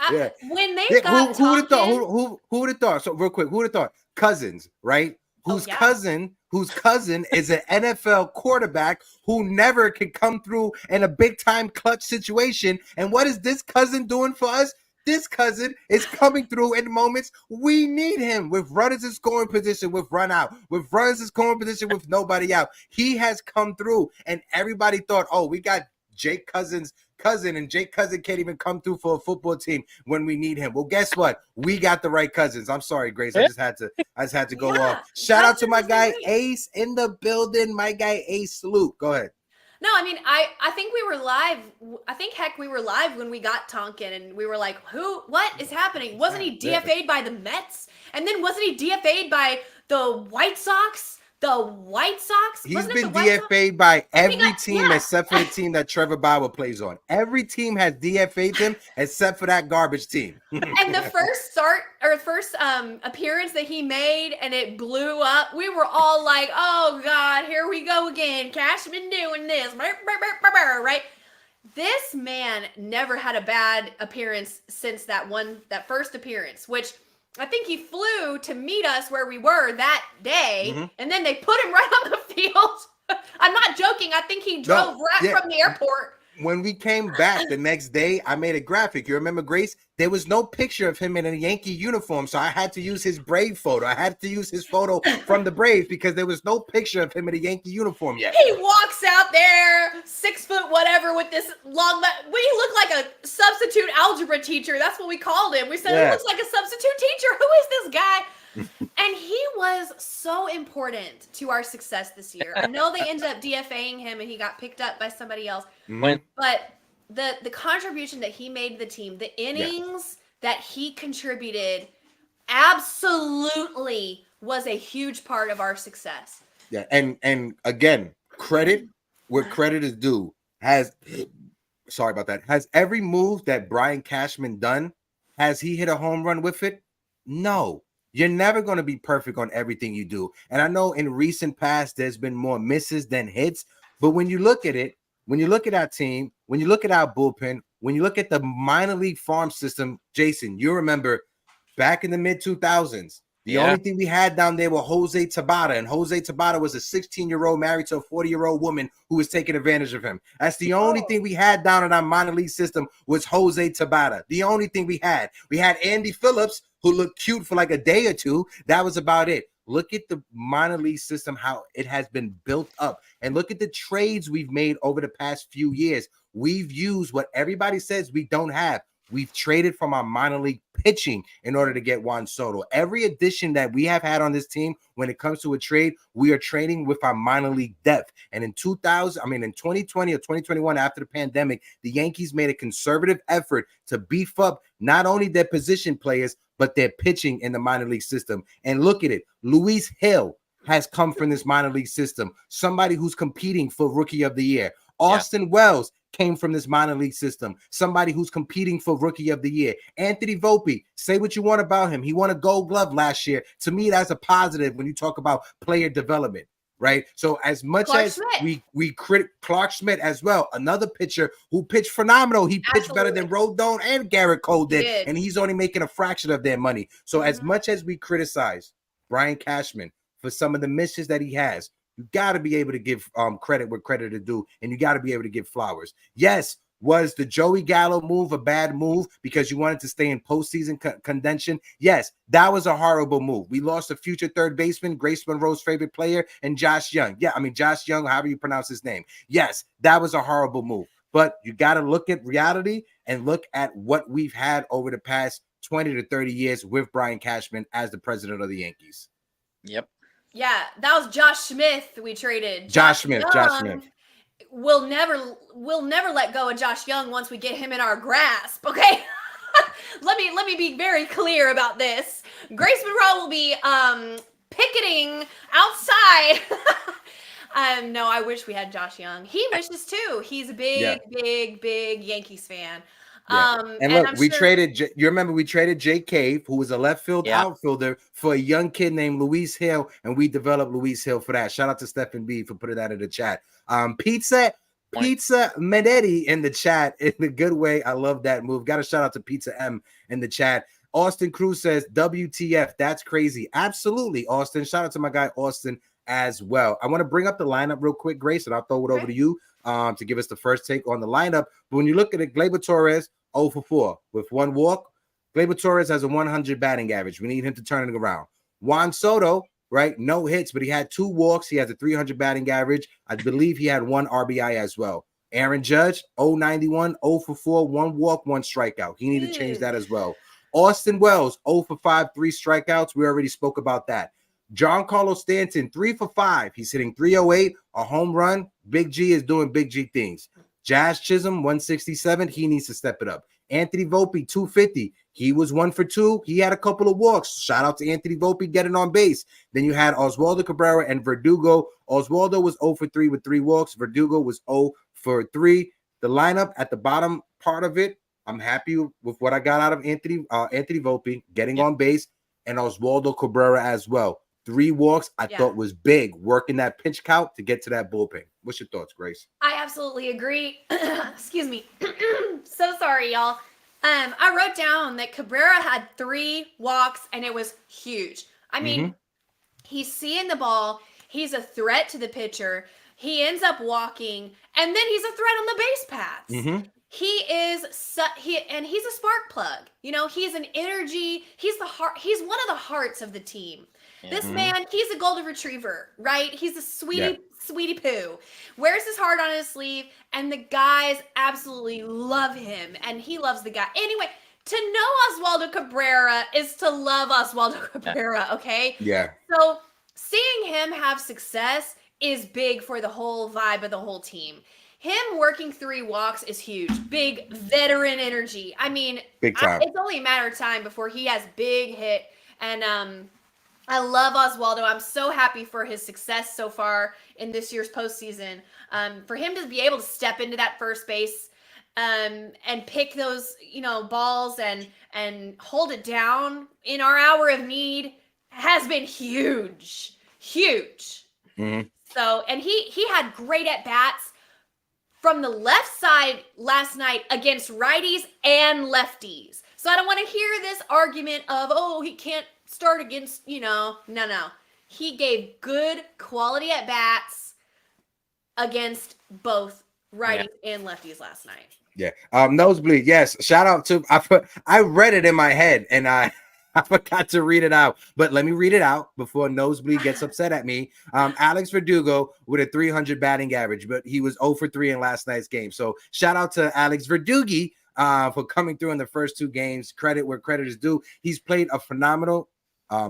When they got who would have thought? Who would have thought? So real quick, who would have thought? Cousins, right? Whose cousin is an NFL quarterback who never can come through in a big time clutch situation. And what is this cousin doing for us? This cousin is coming through in moments we need him, with runners in scoring position, with run out, with runners in scoring position, with nobody out. He has come through, and everybody thought, oh, we got Jake Cousins' cousin, and Jake Cousin can't even come through for a football team when we need him. Well, guess what? We got the right Cousins. I'm sorry, Grace. I just had to go off. Shout out to my guy Ace in the building. My guy Ace, salute. Go ahead. No, I mean, I think we were live. I think, heck, we were live when we got Tonkin, and we were like, what is happening? Wasn't he DFA'd by the Mets? And then wasn't he DFA'd by the White Sox? The White Sox? He's been DFA'd by every team except for the team that Trevor Bauer plays on. Every team has DFA'd him except for that garbage team. And the first appearance that he made and it blew up, we were all like, oh God, here we go again. Cashman doing this, right? This man never had a bad appearance since that first appearance, which I think he flew to meet us where we were that day, and then they put him right on the field. I'm not joking. I think he drove from the airport. when we came back the next day, I made a graphic. You remember, Grace? There was no picture of him in a Yankee uniform, so I had to use his Brave photo. I had to use his photo from the Braves because there was no picture of him in a Yankee uniform yet. He walks out there, 6 foot whatever, with this long. We look like a substitute algebra teacher. That's what we called him. We said he looks like a substitute teacher. Who is this guy? And he was so important to our success this year. I know they ended up DFAing him and he got picked up by somebody else. But the contribution that he made to the team, the innings that he contributed, absolutely was a huge part of our success. Yeah, and again, credit where credit is due. Has every move that Brian Cashman done, has he hit a home run with it? No. You're never going to be perfect on everything you do. And I know in recent past, there's been more misses than hits. But when you look at it, when you look at our team, when you look at our bullpen, when you look at the minor league farm system, Jason, you remember back in the mid-2000s, the only thing we had down there was Jose Tabata. And Jose Tabata was a 16-year-old married to a 40-year-old woman who was taking advantage of him. That's the only thing we had down in our minor league system was Jose Tabata. The only thing we had. We had Andy Phillips, who looked cute for like a day or two. That was about it. Look at the minor league system, how it has been built up. And look at the trades we've made over the past few years. We've used what everybody says we don't have. We've traded from our minor league pitching in order to get Juan Soto. Every addition that we have had on this team, when it comes to a trade, we are trading with our minor league depth. And in 2020 or 2021, after the pandemic, the Yankees made a conservative effort to beef up not only their position players, but their pitching in the minor league system. And look at it. Luis Hill has come from this minor league system. Somebody who's competing for Rookie of the Year. Austin Wells came from this minor league system. Somebody who's competing for Rookie of the Year. Anthony Volpe, say what you want about him. He won a Gold Glove last year. To me, that's a positive when you talk about player development, right? So as much as we credit Clark Schmidt as well, another pitcher who pitched phenomenal. He pitched better than Rodon and Garrett Cole did, and he's only making a fraction of their money. So as much as we criticize Brian Cashman for some of the misses that he has, you got to be able to give credit where credit is due, and you got to be able to give flowers. Yes, was the Joey Gallo move a bad move because you wanted to stay in postseason contention? Yes, that was a horrible move. We lost a future third baseman, Grace Monroe's favorite player, and Josh Young. Josh Young, however you pronounce his name. Yes, that was a horrible move. But you got to look at reality and look at what we've had over the past 20 to 30 years with Brian Cashman as the president of the Yankees. Yep. Yeah, that was Josh Smith we traded. Josh Smith. We'll never let go of Josh Young once we get him in our grasp, okay? let me be very clear about this. Grace Monroe will be picketing outside. No, I wish we had Josh Young. He wishes too. He's a big Yankees fan. And look, we traded. You remember we traded Jay Cave, who was a left field outfielder, for a young kid named Luis Hill, and we developed Luis Hill for that. Shout out to Stephen B for putting that in the chat. Pizza Medetti in the chat in a good way. I love that move. Got a shout out to Pizza M in the chat. Austin Cruz says, "WTF? That's crazy." Absolutely, Austin. Shout out to my guy Austin as well. I want to bring up the lineup real quick, Grace, and I'll throw it over to you to give us the first take on the lineup. But when you look at it, Gleyber Torres 0 for 4 with 1 walk. Gleyber Torres has a 100 batting average. We need him to turn it around. Juan Soto, right? No hits, but he had 2 walks. He has a 300 batting average. I believe he had 1 RBI as well. Aaron Judge, 091, 0 for 4, 1 walk, 1 strikeout. He needed to change that as well. Austin Wells, 0 for 5, 3 strikeouts. We already spoke about that. Giancarlo Stanton, 3 for 5. He's hitting 308, a home run. Big G is doing Big G things. Jazz Chisholm, 167. He needs to step it up. Anthony Volpe, 250. He was 1 for 2. He had a couple of walks. Shout out to Anthony Volpe getting on base. Then you had Oswaldo Cabrera and Verdugo. Oswaldo was 0 for 3 with 3 walks. Verdugo was 0 for 3. The lineup at the bottom part of it, I'm happy with what I got out of Anthony Volpe getting on base, and Oswaldo Cabrera as well. 3 walks I thought was big, working that pitch count to get to that bullpen. What's your thoughts, Grace? I absolutely agree. Excuse me. So sorry, y'all. I wrote down that Cabrera had 3 walks, and it was huge. I mean, he's seeing the ball. He's a threat to the pitcher. He ends up walking, and then he's a threat on the base paths. Mm-hmm. He's a spark plug. You know, he's an energy. He's the heart. He's one of the hearts of the team. Yeah. This man, he's a golden retriever, right? He's a sweetie poo. Wears his heart on his sleeve, and the guys absolutely love him, and he loves the guy. Anyway, to know Oswaldo Cabrera is to love Oswaldo Cabrera, okay? Yeah. So seeing him have success is big for the whole vibe of the whole team. Him working 3 walks is huge. Big veteran energy. I mean, big time. It's only a matter of time before he has big hit. And I love Oswaldo. I'm so happy for his success so far in this year's postseason. For him to be able to step into that first base and pick those, balls and hold it down in our hour of need has been huge. Huge. Mm-hmm. So, and he had great at-bats from the left side last night against righties and lefties. So I don't want to hear this argument of, he can't start against, no. He gave good quality at-bats against both righties and lefties last night. Yeah. Nosebleed. Yes. Shout out to, I read it in my head and I forgot to read it out, but let me read it out before Nosebleed gets upset at me. Alex Verdugo with a 300 batting average, but he was 0 for 3 in last night's game. So shout out to Alex Verdugo for coming through in the first 2 games. Credit where credit is due. He's played a phenomenal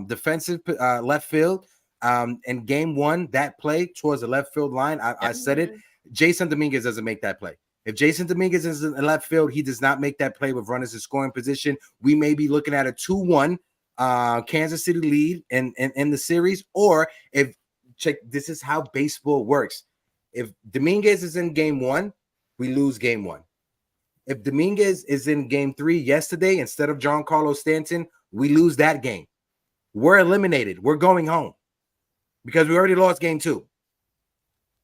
defensive left field. In game 1, that play towards the left field line, I said it. Jason Dominguez doesn't make that play. If Jason Dominguez is in left field, he does not make that play with runners in scoring position. We may be looking at a 2-1 Kansas City lead in the series. Or this is how baseball works. If Dominguez is in game 1, we lose game 1. If Dominguez is in game 3 yesterday instead of Giancarlo Stanton, we lose that game. We're eliminated. We're going home because we already lost game 2.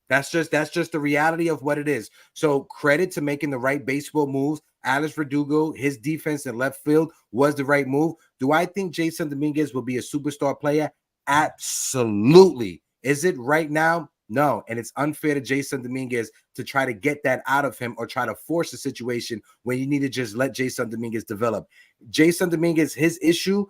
That's just the reality of what it is. So credit to making the right baseball moves. Alex Verdugo, his defense in left field was the right move. Do I think Jason Dominguez will be a superstar player? Absolutely. Is it right now? No. And it's unfair to Jason Dominguez to try to get that out of him or try to force a situation when you need to just let Jason Dominguez develop. Jason Dominguez, his issue,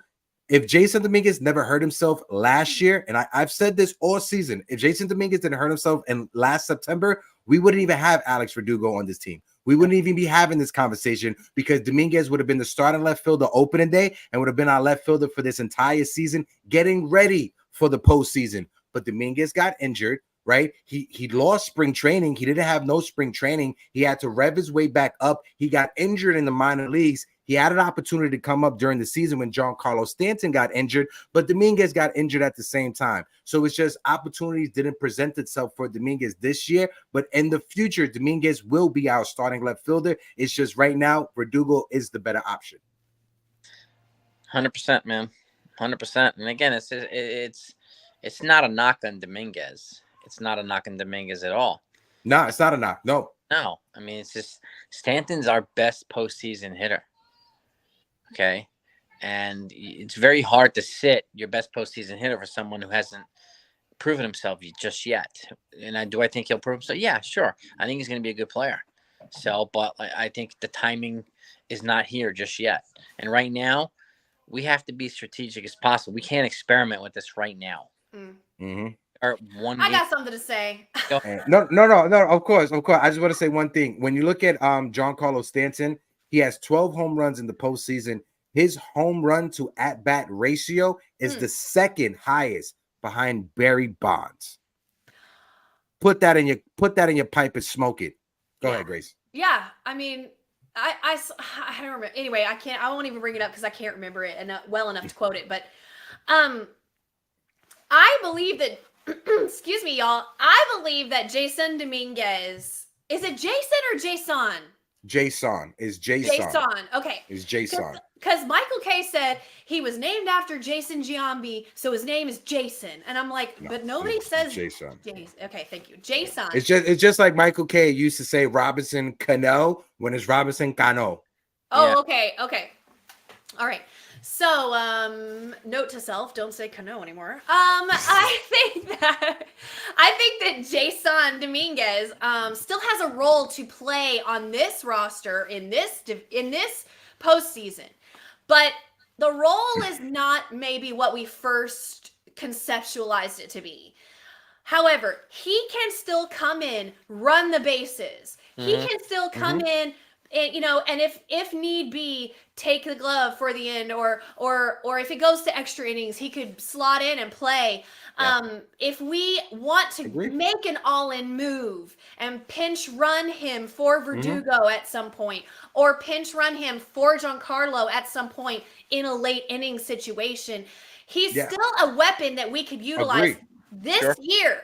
if Jason Dominguez never hurt himself last year, and I've said this all season, if Jason Dominguez didn't hurt himself in last September, we wouldn't even have Alex Verdugo on this team. We wouldn't even be having this conversation because Dominguez would have been the starting left fielder opening day and would have been our left fielder for this entire season, getting ready for the postseason. But Dominguez got injured, right? He lost spring training. He didn't have no spring training. He had to rev his way back up. He got injured in the minor leagues. He had an opportunity to come up during the season when Giancarlo Stanton got injured, but Dominguez got injured at the same time. So it's just opportunities didn't present itself for Dominguez this year, but in the future, Dominguez will be our starting left fielder. It's just right now, Verdugo is the better option. 100%, man. 100%. And again, it's not a knock on Dominguez. It's not a knock on Dominguez at all. No, it's not a knock. No. I mean, it's just Stanton's our best postseason hitter. Okay. And it's very hard to sit your best postseason hitter for someone who hasn't proven himself just yet. And do I think he'll prove himself? Yeah, sure. I think he's going to be a good player. So, but I think the timing is not here just yet. And right now, we have to be strategic as possible. We can't experiment with this right now. Mm-hmm. I got something to say. No. Of course. I just want to say one thing. When you look at Giancarlo Stanton, he has 12 home runs in the postseason. His home run to at-bat ratio is the second highest behind Barry Bonds. Put that in your pipe and smoke it. Go ahead, Grace. Yeah, I mean, I don't remember. Anyway, I won't even bring it up because I can't remember it well enough to quote it. But I believe that. Excuse me, y'all. I believe that Jason Dominguez, is it Jason or Jason? Jason. Okay. Is Jason. Because Michael K said he was named after Jason Giambi, so his name is Jason. And I'm like, but nobody says Jason. Okay, thank you. Jason. It's just like Michael K used to say Robinson Cano when it's Robinson Cano. Oh, Yeah. Okay. All right. So, note to self: don't say Cano anymore. I think that Jason Dominguez still has a role to play on this roster in this postseason, but the role is not maybe what we first conceptualized it to be. However, he can still come in, run the bases. He can still come in, and, and if need be, take the glove for the end, or if it goes to extra innings, he could slot in and play. Yeah. If we want to make an all-in move and pinch run him for Verdugo at some point, or pinch run him for Giancarlo at some point in a late inning situation, he's still a weapon that we could utilize this year.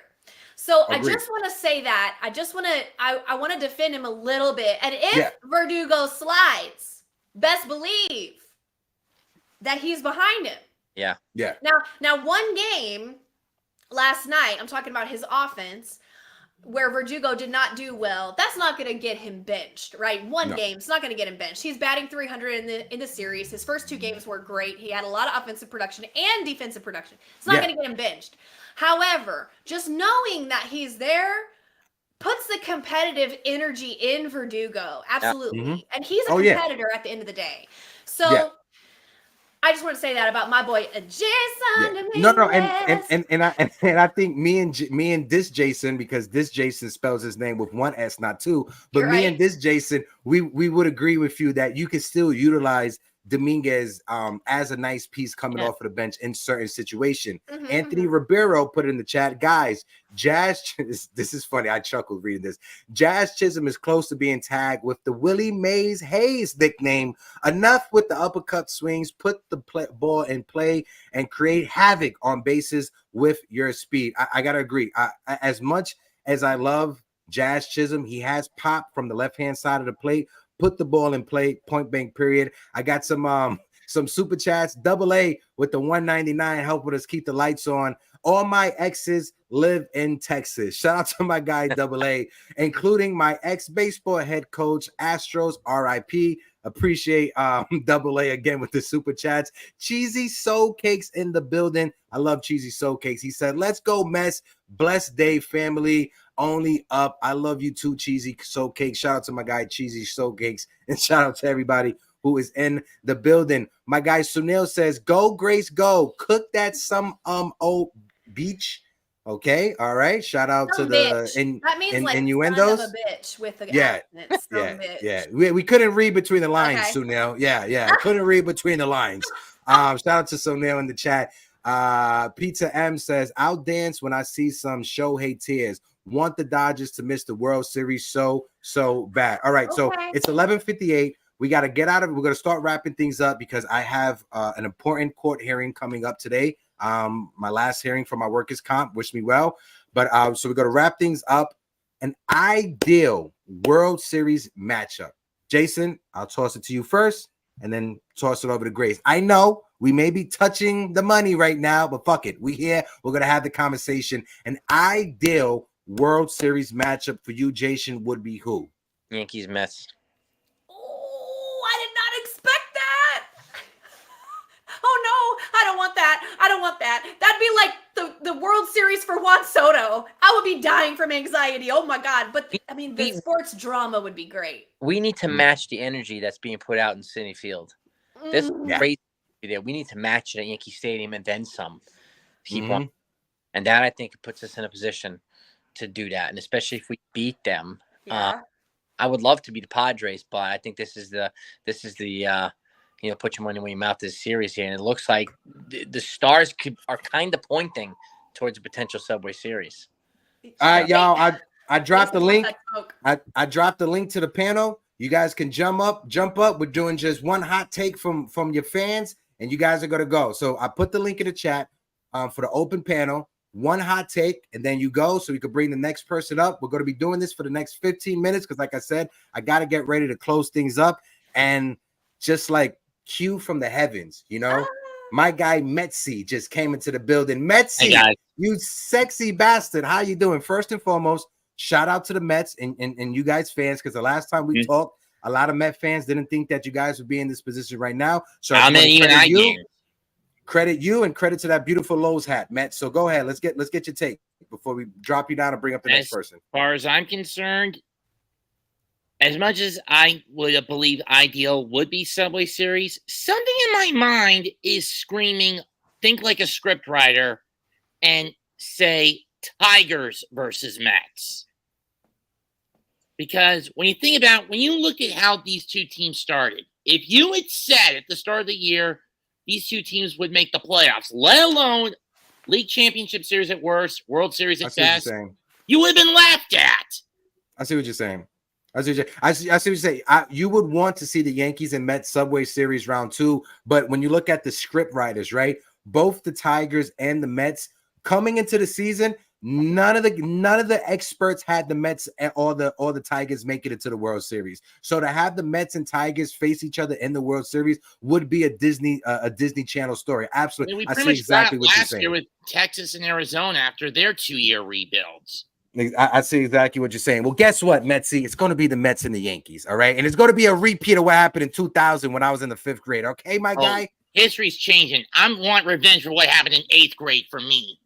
So I just want to say that. I want to defend him a little bit. And if Verdugo slides, best believe that he's behind him. Yeah. Yeah. Now one game last night, I'm talking about his offense, where Verdugo did not do well. That's not going to get him benched, right? One game, it's not going to get him benched. He's batting 300 in the series. His first 2 games were great. He had a lot of offensive production and defensive production. It's not going to get him benched. However, just knowing that he's there puts the competitive energy in Verdugo. Absolutely. And he's a competitor at the end of the day. So I just want to say that about my boy Jason. No, and I think me and this Jason, because this Jason spells his name with 1 S, not 2. But me and this Jason, we would agree with you that you can still utilize Dominguez as a nice piece coming off of the bench in certain situation. Anthony Ribeiro put it in the chat, guys. This is funny. I chuckled reading this. Jazz Chisholm is close to being tagged with the Willie Mays Hayes nickname. Enough with the uppercut swings. Put the ball in play and create havoc on bases with your speed. I gotta agree. As much as I love Jazz Chisholm, he has pop from the left-hand side of the plate. Put the ball in play, point blank, period. I got some super chats. Double A with the 199 helping us keep the lights on. All my exes live in Texas. Shout out to my guy Double A, including my ex-baseball head coach, Astros, RIP. Appreciate Double A again with the super chats. Cheesy Soul Cakes in the building. I love Cheesy Soul Cakes. He said, let's go, Mets. Blessed day, family. Only up. I love you too, Cheesy Soul Cakes. Shout out to my guy, Cheesy Soul Cakes. And shout out to everybody who is in the building. My guy Sunil says, go, Grace, go. Cook that some old beach. Okay, all right. Shout out to the that means like innuendos. Son of a bitch with the accent. We couldn't read between the lines, Sunil. I couldn't read between the lines. Shout out to Sunil in the chat. Pizza M says, I'll dance when I see some Shohei tears. Want the Dodgers to miss the World Series so bad. All right, so it's 11:58. We got to get out of it. We're going to start wrapping things up because I have an important court hearing coming up today. My last hearing for my workers' comp. Wish me well. But so we're going to wrap things up. An ideal World Series matchup. Jason, I'll toss it to you first and then toss it over to Grace. I know we may be touching the money right now, but fuck it. We here. We're going to have the conversation. An ideal World Series matchup for you, Jason, would be who? Yankees Mets. Oh, I did not expect that. Oh no, I don't want that. I don't want that. That'd be like the World Series for Juan Soto. I would be dying from anxiety. Oh my God. But I mean, the sports drama would be great. We need to match the energy that's being put out in Citi Field. This is crazy there. We need to match it at Yankee Stadium and then some. Keep on. And that, I think, puts us in a position to do that, and especially if we beat them. I would love to be the Padres, but I think this is the put your money where your mouth is series here, and it looks like the stars are kind of pointing towards a potential Subway Series. All right, y'all. I dropped the link. I dropped the link to the panel. You guys can jump up. We're doing just one hot take from your fans, and you guys are gonna go. So I put the link in the chat for the open panel. One hot take, and then you go so we could bring the next person up. We're going to be doing this for the next 15 minutes because, like I said, I got to get ready to close things up. And just like cue from the heavens, my guy Metzi just came into the building. Metzi, hey you sexy bastard. How you doing? First and foremost, shout out to the Mets and you guys fans, because the last time we talked, A lot of Met fans didn't think that you guys would be in this position right now. So credit you and credit to that beautiful Lowe's hat, Met. So go ahead. Let's get your take before we drop you down and bring up the next person. As far as I'm concerned, as much as I would believe ideal would be Subway Series, something in my mind is screaming, think like a script writer, and say Tigers versus Mets. Because when you look at how these two teams started, if you had said at the start of the year these two teams would make the playoffs, let alone League Championship Series at worst, World Series at best, you would have been laughed at. I see what you're saying. I see what you're saying. You would want to see the Yankees and Mets Subway Series round 2, but when you look at the script writers, right, both the Tigers and the Mets coming into the season, none of the experts had the Mets or the Tigers making it to the World Series. So to have the Mets and Tigers face each other in the World Series would be a Disney Channel story. Absolutely. I see exactly what you're saying. Last year with Texas and Arizona after their 2-year rebuilds. I see exactly what you're saying. Well, guess what, Metsy? It's going to be the Mets and the Yankees, all right? And it's going to be a repeat of what happened in 2000 when I was in the 5th grade, okay, my guy? History's changing. I want revenge for what happened in 8th grade for me.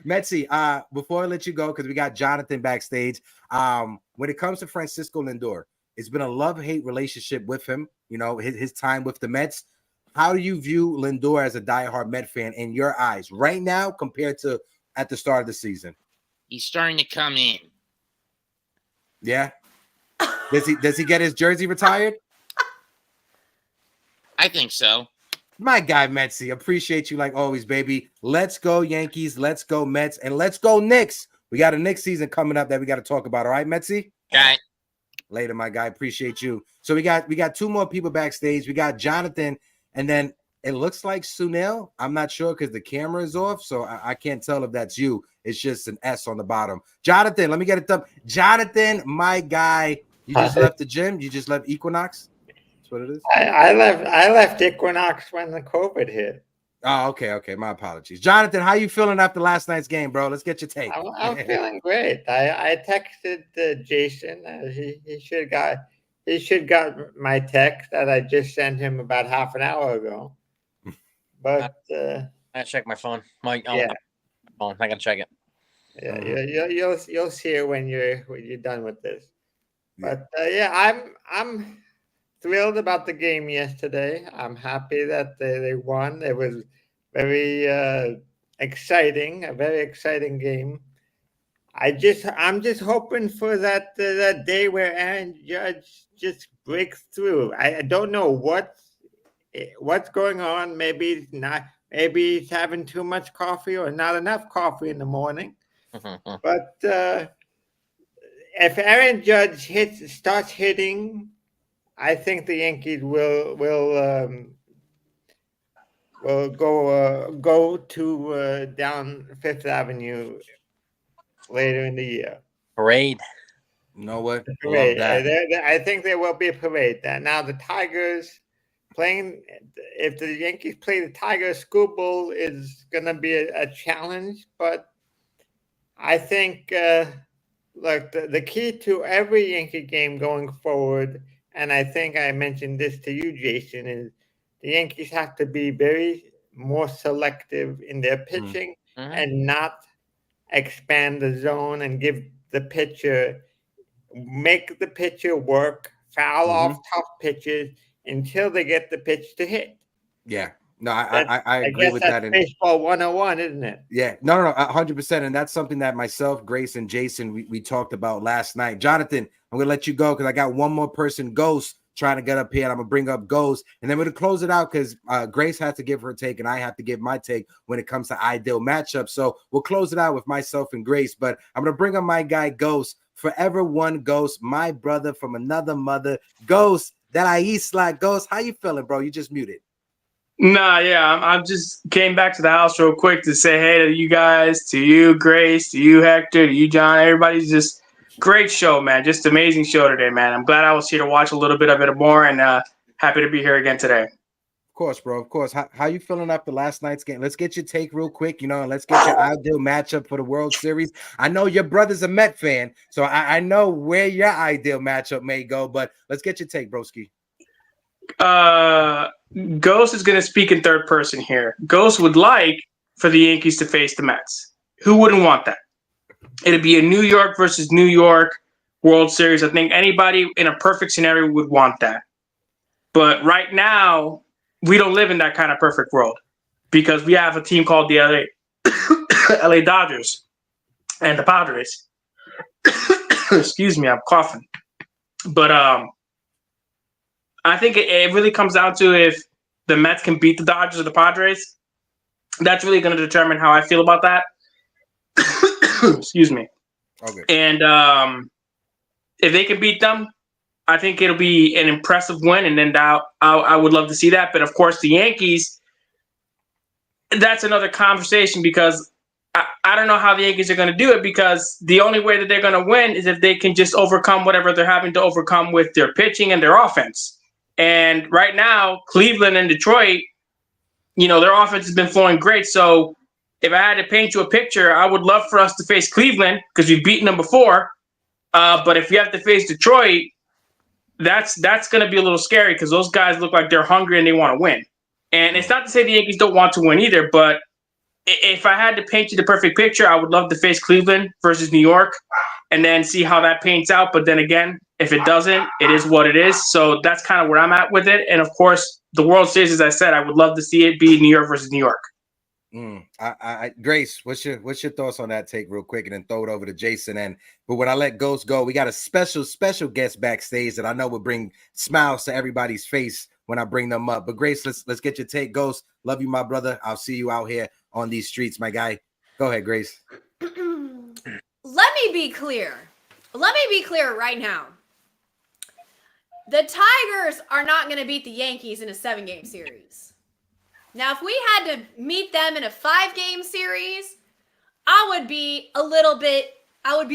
Metsy, before I let you go, because we got Jonathan backstage, when it comes to Francisco Lindor, it's been a love-hate relationship with him, you know, his time with the Mets. How do you view Lindor as a diehard Met fan in your eyes right now compared to at the start of the season? He's starting to come in. Yeah. Does he get his jersey retired? I think so. My guy, Metsy, appreciate you like always, baby. Let's go Yankees, let's go Mets, and let's go Knicks. We got a Knicks season coming up that we got to talk about. All right, Metsy? Got it. Later, my guy. Appreciate you. So we got 2 more people backstage. We got Jonathan, and then it looks like Sunil. I'm not sure because the camera is off, so I can't tell if that's you. It's just an S on the bottom. Jonathan, let me get it done. Jonathan, my guy, you just left the gym? You just left Equinox? That's what it is? I left Equinox when the COVID hit. Oh, okay. My apologies. Jonathan, how you feeling after last night's game, bro? Let's get your take. I'm feeling great. I texted Jason. He should got my text that I just sent him about half an hour ago. But I check my phone. I can check it. Yeah, you'll see it when you're done with this. But I'm thrilled about the game yesterday. I'm happy that they won. It was very exciting, a very exciting game. I'm just hoping for that day where Aaron Judge just breaks through. I don't know what's going on. Maybe he's having too much coffee or not enough coffee in the morning. But if Aaron Judge starts hitting, I think the Yankees will go to down Fifth Avenue later in the year. Parade. You know what? Parade. I think there will be a parade. Now the Tigers playing. If the Yankees play the Tigers, Scooball is going to be a challenge. But I think the key to every Yankee game going forward, and I think I mentioned this to you, Jason, is the Yankees have to be very more selective in their pitching and not expand the zone and make the pitcher work, foul off tough pitches until they get the pitch to hit. Yeah. No, I agree with that. Baseball 101, isn't it? Yeah. No, 100%. And that's something that myself, Grace, and Jason, we talked about last night. Jonathan, I'm going to let you go because I got one more person, Ghost, trying to get up here, and I'm going to bring up Ghost. And then we're going to close it out because Grace has to give her take, and I have to give my take when it comes to ideal matchups. So we'll close it out with myself and Grace. But I'm going to bring up my guy, Ghost. Forever one Ghost, my brother from another mother. Ghost, that I Isla. Ghost, how you feeling, bro? You just muted. Nah, yeah, I just came back to the house real quick to say hey to you guys, to you, Grace, to you, Hector, to you, John. Everybody's just great show, man. Just amazing show today, man. I'm glad I was here to watch a little bit of it more, and happy to be here again today. Of course, bro. Of course. How you feeling after last night's game? Let's get your take real quick, and let's get your ideal matchup for the World Series. I know your brother's a Met fan, so I know where your ideal matchup may go, but let's get your take, broski. Ghost is going to speak in third person here. Ghost would like for the Yankees to face the Mets. Who wouldn't want that? It'd be a New York versus New York World Series. I think anybody in a perfect scenario would want that. But right now, we don't live in that kind of perfect world because we have a team called the LA Dodgers and the Padres. Excuse me, I'm coughing. But I think it really comes down to if the Mets can beat the Dodgers or the Padres. That's really going to determine how I feel about that. Excuse me. Okay. And if they can beat them, I think it'll be an impressive win, and then I would love to see that. But of course, the Yankees, that's another conversation because I don't know how the Yankees are going to do it, because the only way that they're going to win is if they can just overcome whatever they're having to overcome with their pitching and their offense. And right now, Cleveland and Detroit, their offense has been flowing great. So if I had to paint you a picture, I would love for us to face Cleveland because we've beaten them before. But if we have to face Detroit, that's going to be a little scary because those guys look like they're hungry and they want to win. And it's not to say the Yankees don't want to win either, but if I had to paint you the perfect picture, I would love to face Cleveland versus New York and then see how that paints out. But then again, if it doesn't, it is what it is. So that's kind of where I'm at with it. And of course, the World Series, as I said, I would love to see it be New York versus New York. Grace, what's your thoughts on that take real quick, and then throw it over to Jason. But when I let Ghost go, we got a special guest backstage that I know will bring smiles to everybody's face when I bring them up. But Grace, let's get your take. Ghost, love you, my brother. I'll see you out here on these streets, my guy. Go ahead, Grace. Let me be clear. Let me be clear right now. The Tigers are not going to beat the Yankees in a 7-game series. Now, if we had to meet them in a 5-game series, I would be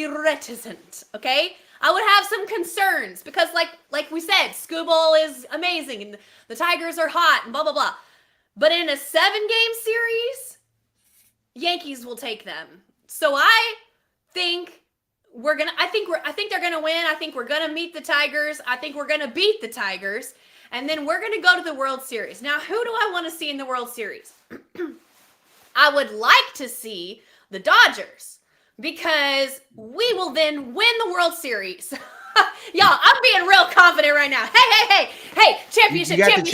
reticent, okay? I would have some concerns because like we said, Scooble is amazing and the Tigers are hot and blah, blah, blah. But in a 7-game series, Yankees will take them. So I think they're going to win. I think we're going to meet the Tigers. I think we're going to beat the Tigers. And then we're going to go to the World Series. Now, who do I want to see in the World Series? I would like to see the Dodgers because we will then win the World Series. Y'all, I'm being real confident right now. Hey, championship, you got the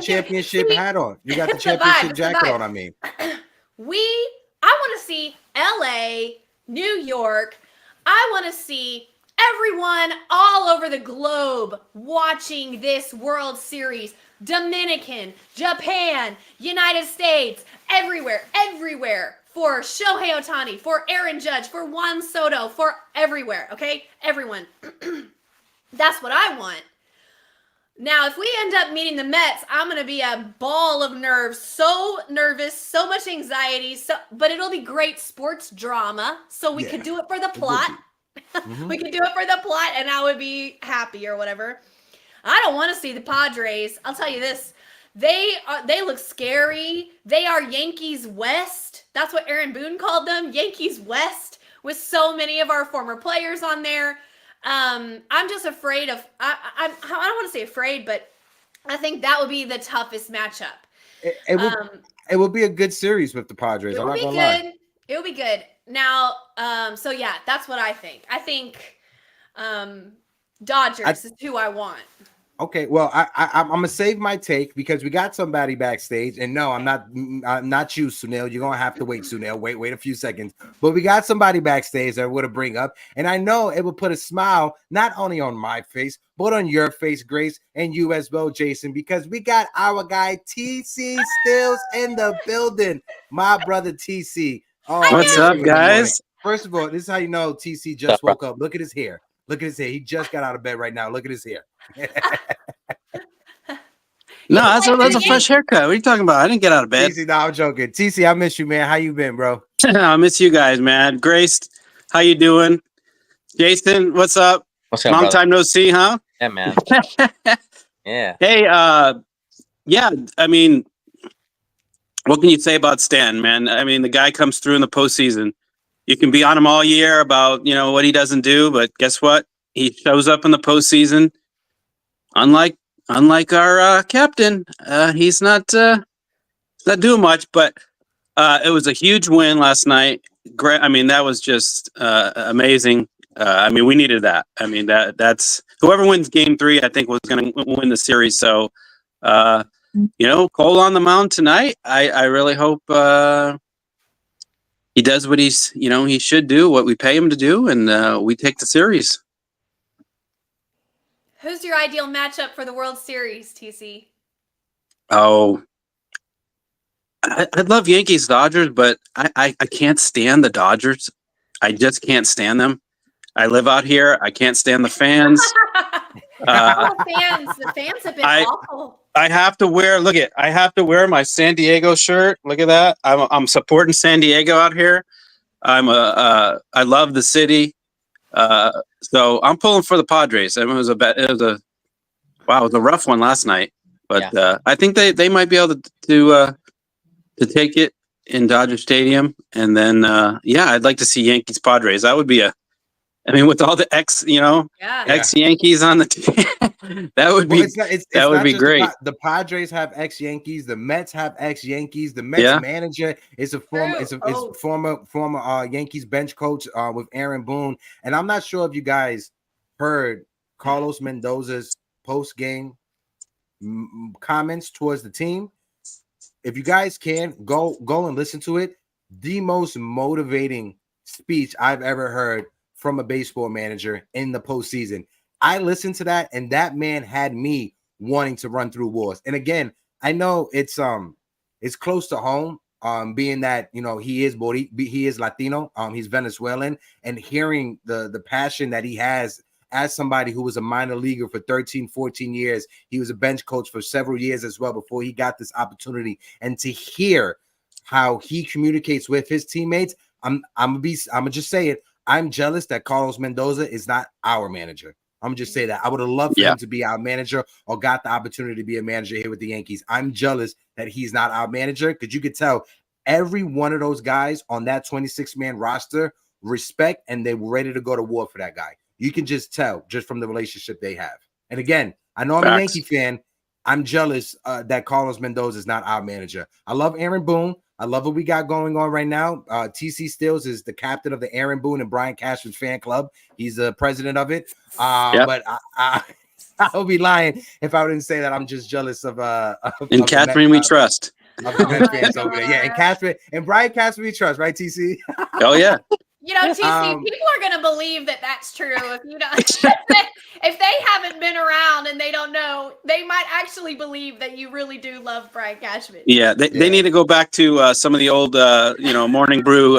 championship hat on. You got the championship jacket on, I mean. I want to see LA, New York. I want to see everyone all over the globe watching this World Series. Dominican, Japan, United States, everywhere for Shohei Ohtani, for Aaron Judge, for Juan Soto, for everywhere, okay? Everyone. That's what I want. Now, if we end up meeting the Mets, I'm going to be a ball of nerves, so nervous, so much anxiety, but it'll be great sports drama, so we could do it for the plot. We could do it for the plot, and I would be happy or whatever. I don't want to see the Padres. I'll tell you this. They look scary. They are Yankees West. That's what Aaron Boone called them, Yankees West, with so many of our former players on there. I'm just afraid of I don't want to say afraid, but I think that would be the toughest matchup. It would be a good series with the Padres. I'm not gonna lie. It would be good. Now, so yeah, that's what I think. I think Dodgers is who I want. Okay, well, I'm gonna save my take because we got somebody backstage, and no, I'm not you, Sunil. You're gonna have to wait, Sunil. Wait a few seconds. But we got somebody backstage that would bring up, and I know it would put a smile not only on my face, but on your face, Grace, and you as well, Jason, because we got our guy TC Stills in the building. My brother TC. Oh, what's up, guys? First of all, this is how you know TC just woke up. Look at his hair. Look at his hair. He just got out of bed right now. Look at his hair. No, that's a fresh haircut. What are you talking about? I didn't get out of bed. TC, no, I'm joking. TC, I miss you, man. How you been, bro? I miss you guys, man. Grace, how you doing? Jason, what's up? What's up, Long brother? time no see, huh? Yeah, man. Yeah. Hey, Yeah, I mean, what can you say about Stanton, man? I mean, the guy comes through in the postseason. You can be on him all year about, what he doesn't do, but guess what? He shows up in the postseason. Unlike our captain, he's not doing much, but it was a huge win last night. Great. I mean, that was just amazing. I mean, we needed that. I mean, that's whoever wins game 3, I think was going to win the series. So, Cole on the mound tonight. I really hope he does what he should do, what we pay him to do, and we take the series. Who's your ideal matchup for the World Series, TC? Oh, I'd love Yankees Dodgers, but I can't stand the Dodgers. I just can't stand them. I live out here. I can't stand the fans. The fans have been awful. I have to wear my San Diego shirt. Look at that. I'm supporting San Diego out here. I love the city. So I'm pulling for the Padres. I mean, it was a rough one last night, but I think they might be able to take it in Dodger Stadium, and then I'd like to see Yankees Padres. That would be with all the ex Yankees on the team, that would be great. The Padres have ex Yankees. The Mets have ex Yankees. The Mets manager is a former Yankees bench coach with Aaron Boone. And I'm not sure if you guys heard Carlos Mendoza's post game comments towards the team. If you guys can go and listen to it, the most motivating speech I've ever heard from a baseball manager in the postseason. I listened to that, and that man had me wanting to run through walls. And again, I know it's close to home, being that he is Latino, he's Venezuelan, and hearing the passion that he has as somebody who was a minor leaguer for 13, 14 years. He was a bench coach for several years as well before he got this opportunity. And to hear how he communicates with his teammates, I'm gonna just say it. I'm jealous that Carlos Mendoza is not our manager. I'm just say that. I would have loved for him to be our manager or got the opportunity to be a manager here with the Yankees. I'm jealous that he's not our manager, because you could tell every one of those guys on that 26-man roster respect, and they were ready to go to war for that guy. You can just tell just from the relationship they have. And again, I know I'm a Yankee fan. I'm jealous that Carlos Mendoza is not our manager. I love Aaron Boone. I love what we got going on right now. TC Stills is the captain of the Aaron Boone and Brian Cashman fan club. He's the president of it. But I would be lying if I didn't say that I'm just jealous of Catherine we trust. Of the Met fans over there. Yeah, and Cashman and Brian Cashman we trust, right, TC? Oh yeah. TC, people are gonna believe that that's true. If they haven't been around and they don't know, they might actually believe that you really do love Brian Cashman. Yeah, they need to go back to some of the old Morning Brew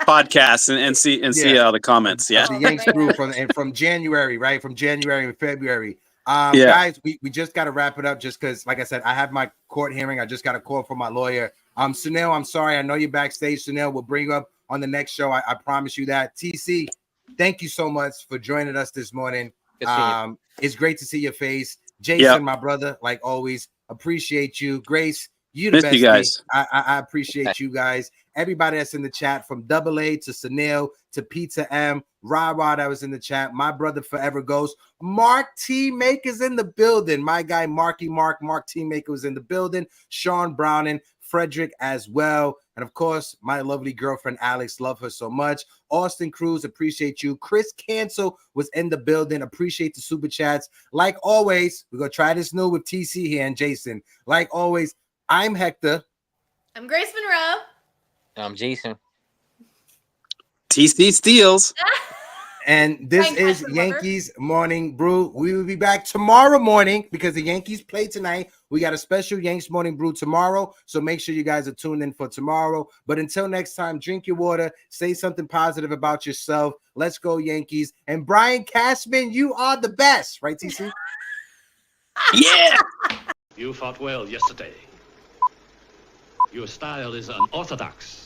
podcasts and see all the comments. Yeah, the Yanks Brew from January, right? From January and February. Guys, we just got to wrap it up, just because, like I said, I have my court hearing. I just got a call from my lawyer. Sunil, I'm sorry. I know you're backstage. Sunil, we'll bring you up on the next show. I promise you that. TC, thank you so much for joining us this morning. It's great to see your face. Jason, my brother, like always, appreciate you. Grace, you the best. You guys. I appreciate you guys. Everybody that's in the chat, from Double A to Sunil to Pizza M, Rod that was in the chat. My brother Forever Ghost. Mark T. Maker's in the building. My guy Mark T. Maker was in the building. Sean Browning, Frederick as well. And of course, my lovely girlfriend, Alex, love her so much. Austin Cruz, appreciate you. Chris Cancel was in the building. Appreciate the super chats. Like always, we're going to try this new with TC here and Jason. Like always, I'm Hector. I'm Grace Monroe. I'm Jason. TC Steals. And this is Yankees Morning Brew. We will be back tomorrow morning because the Yankees play tonight. We got a special Yankees Morning Brew tomorrow, so make sure you guys are tuned in for tomorrow. But until next time, drink your water, say something positive about yourself. Let's go, Yankees. And Brian Cashman, you are the best. Right, TC? Yeah. You fought well yesterday. Your style is unorthodox.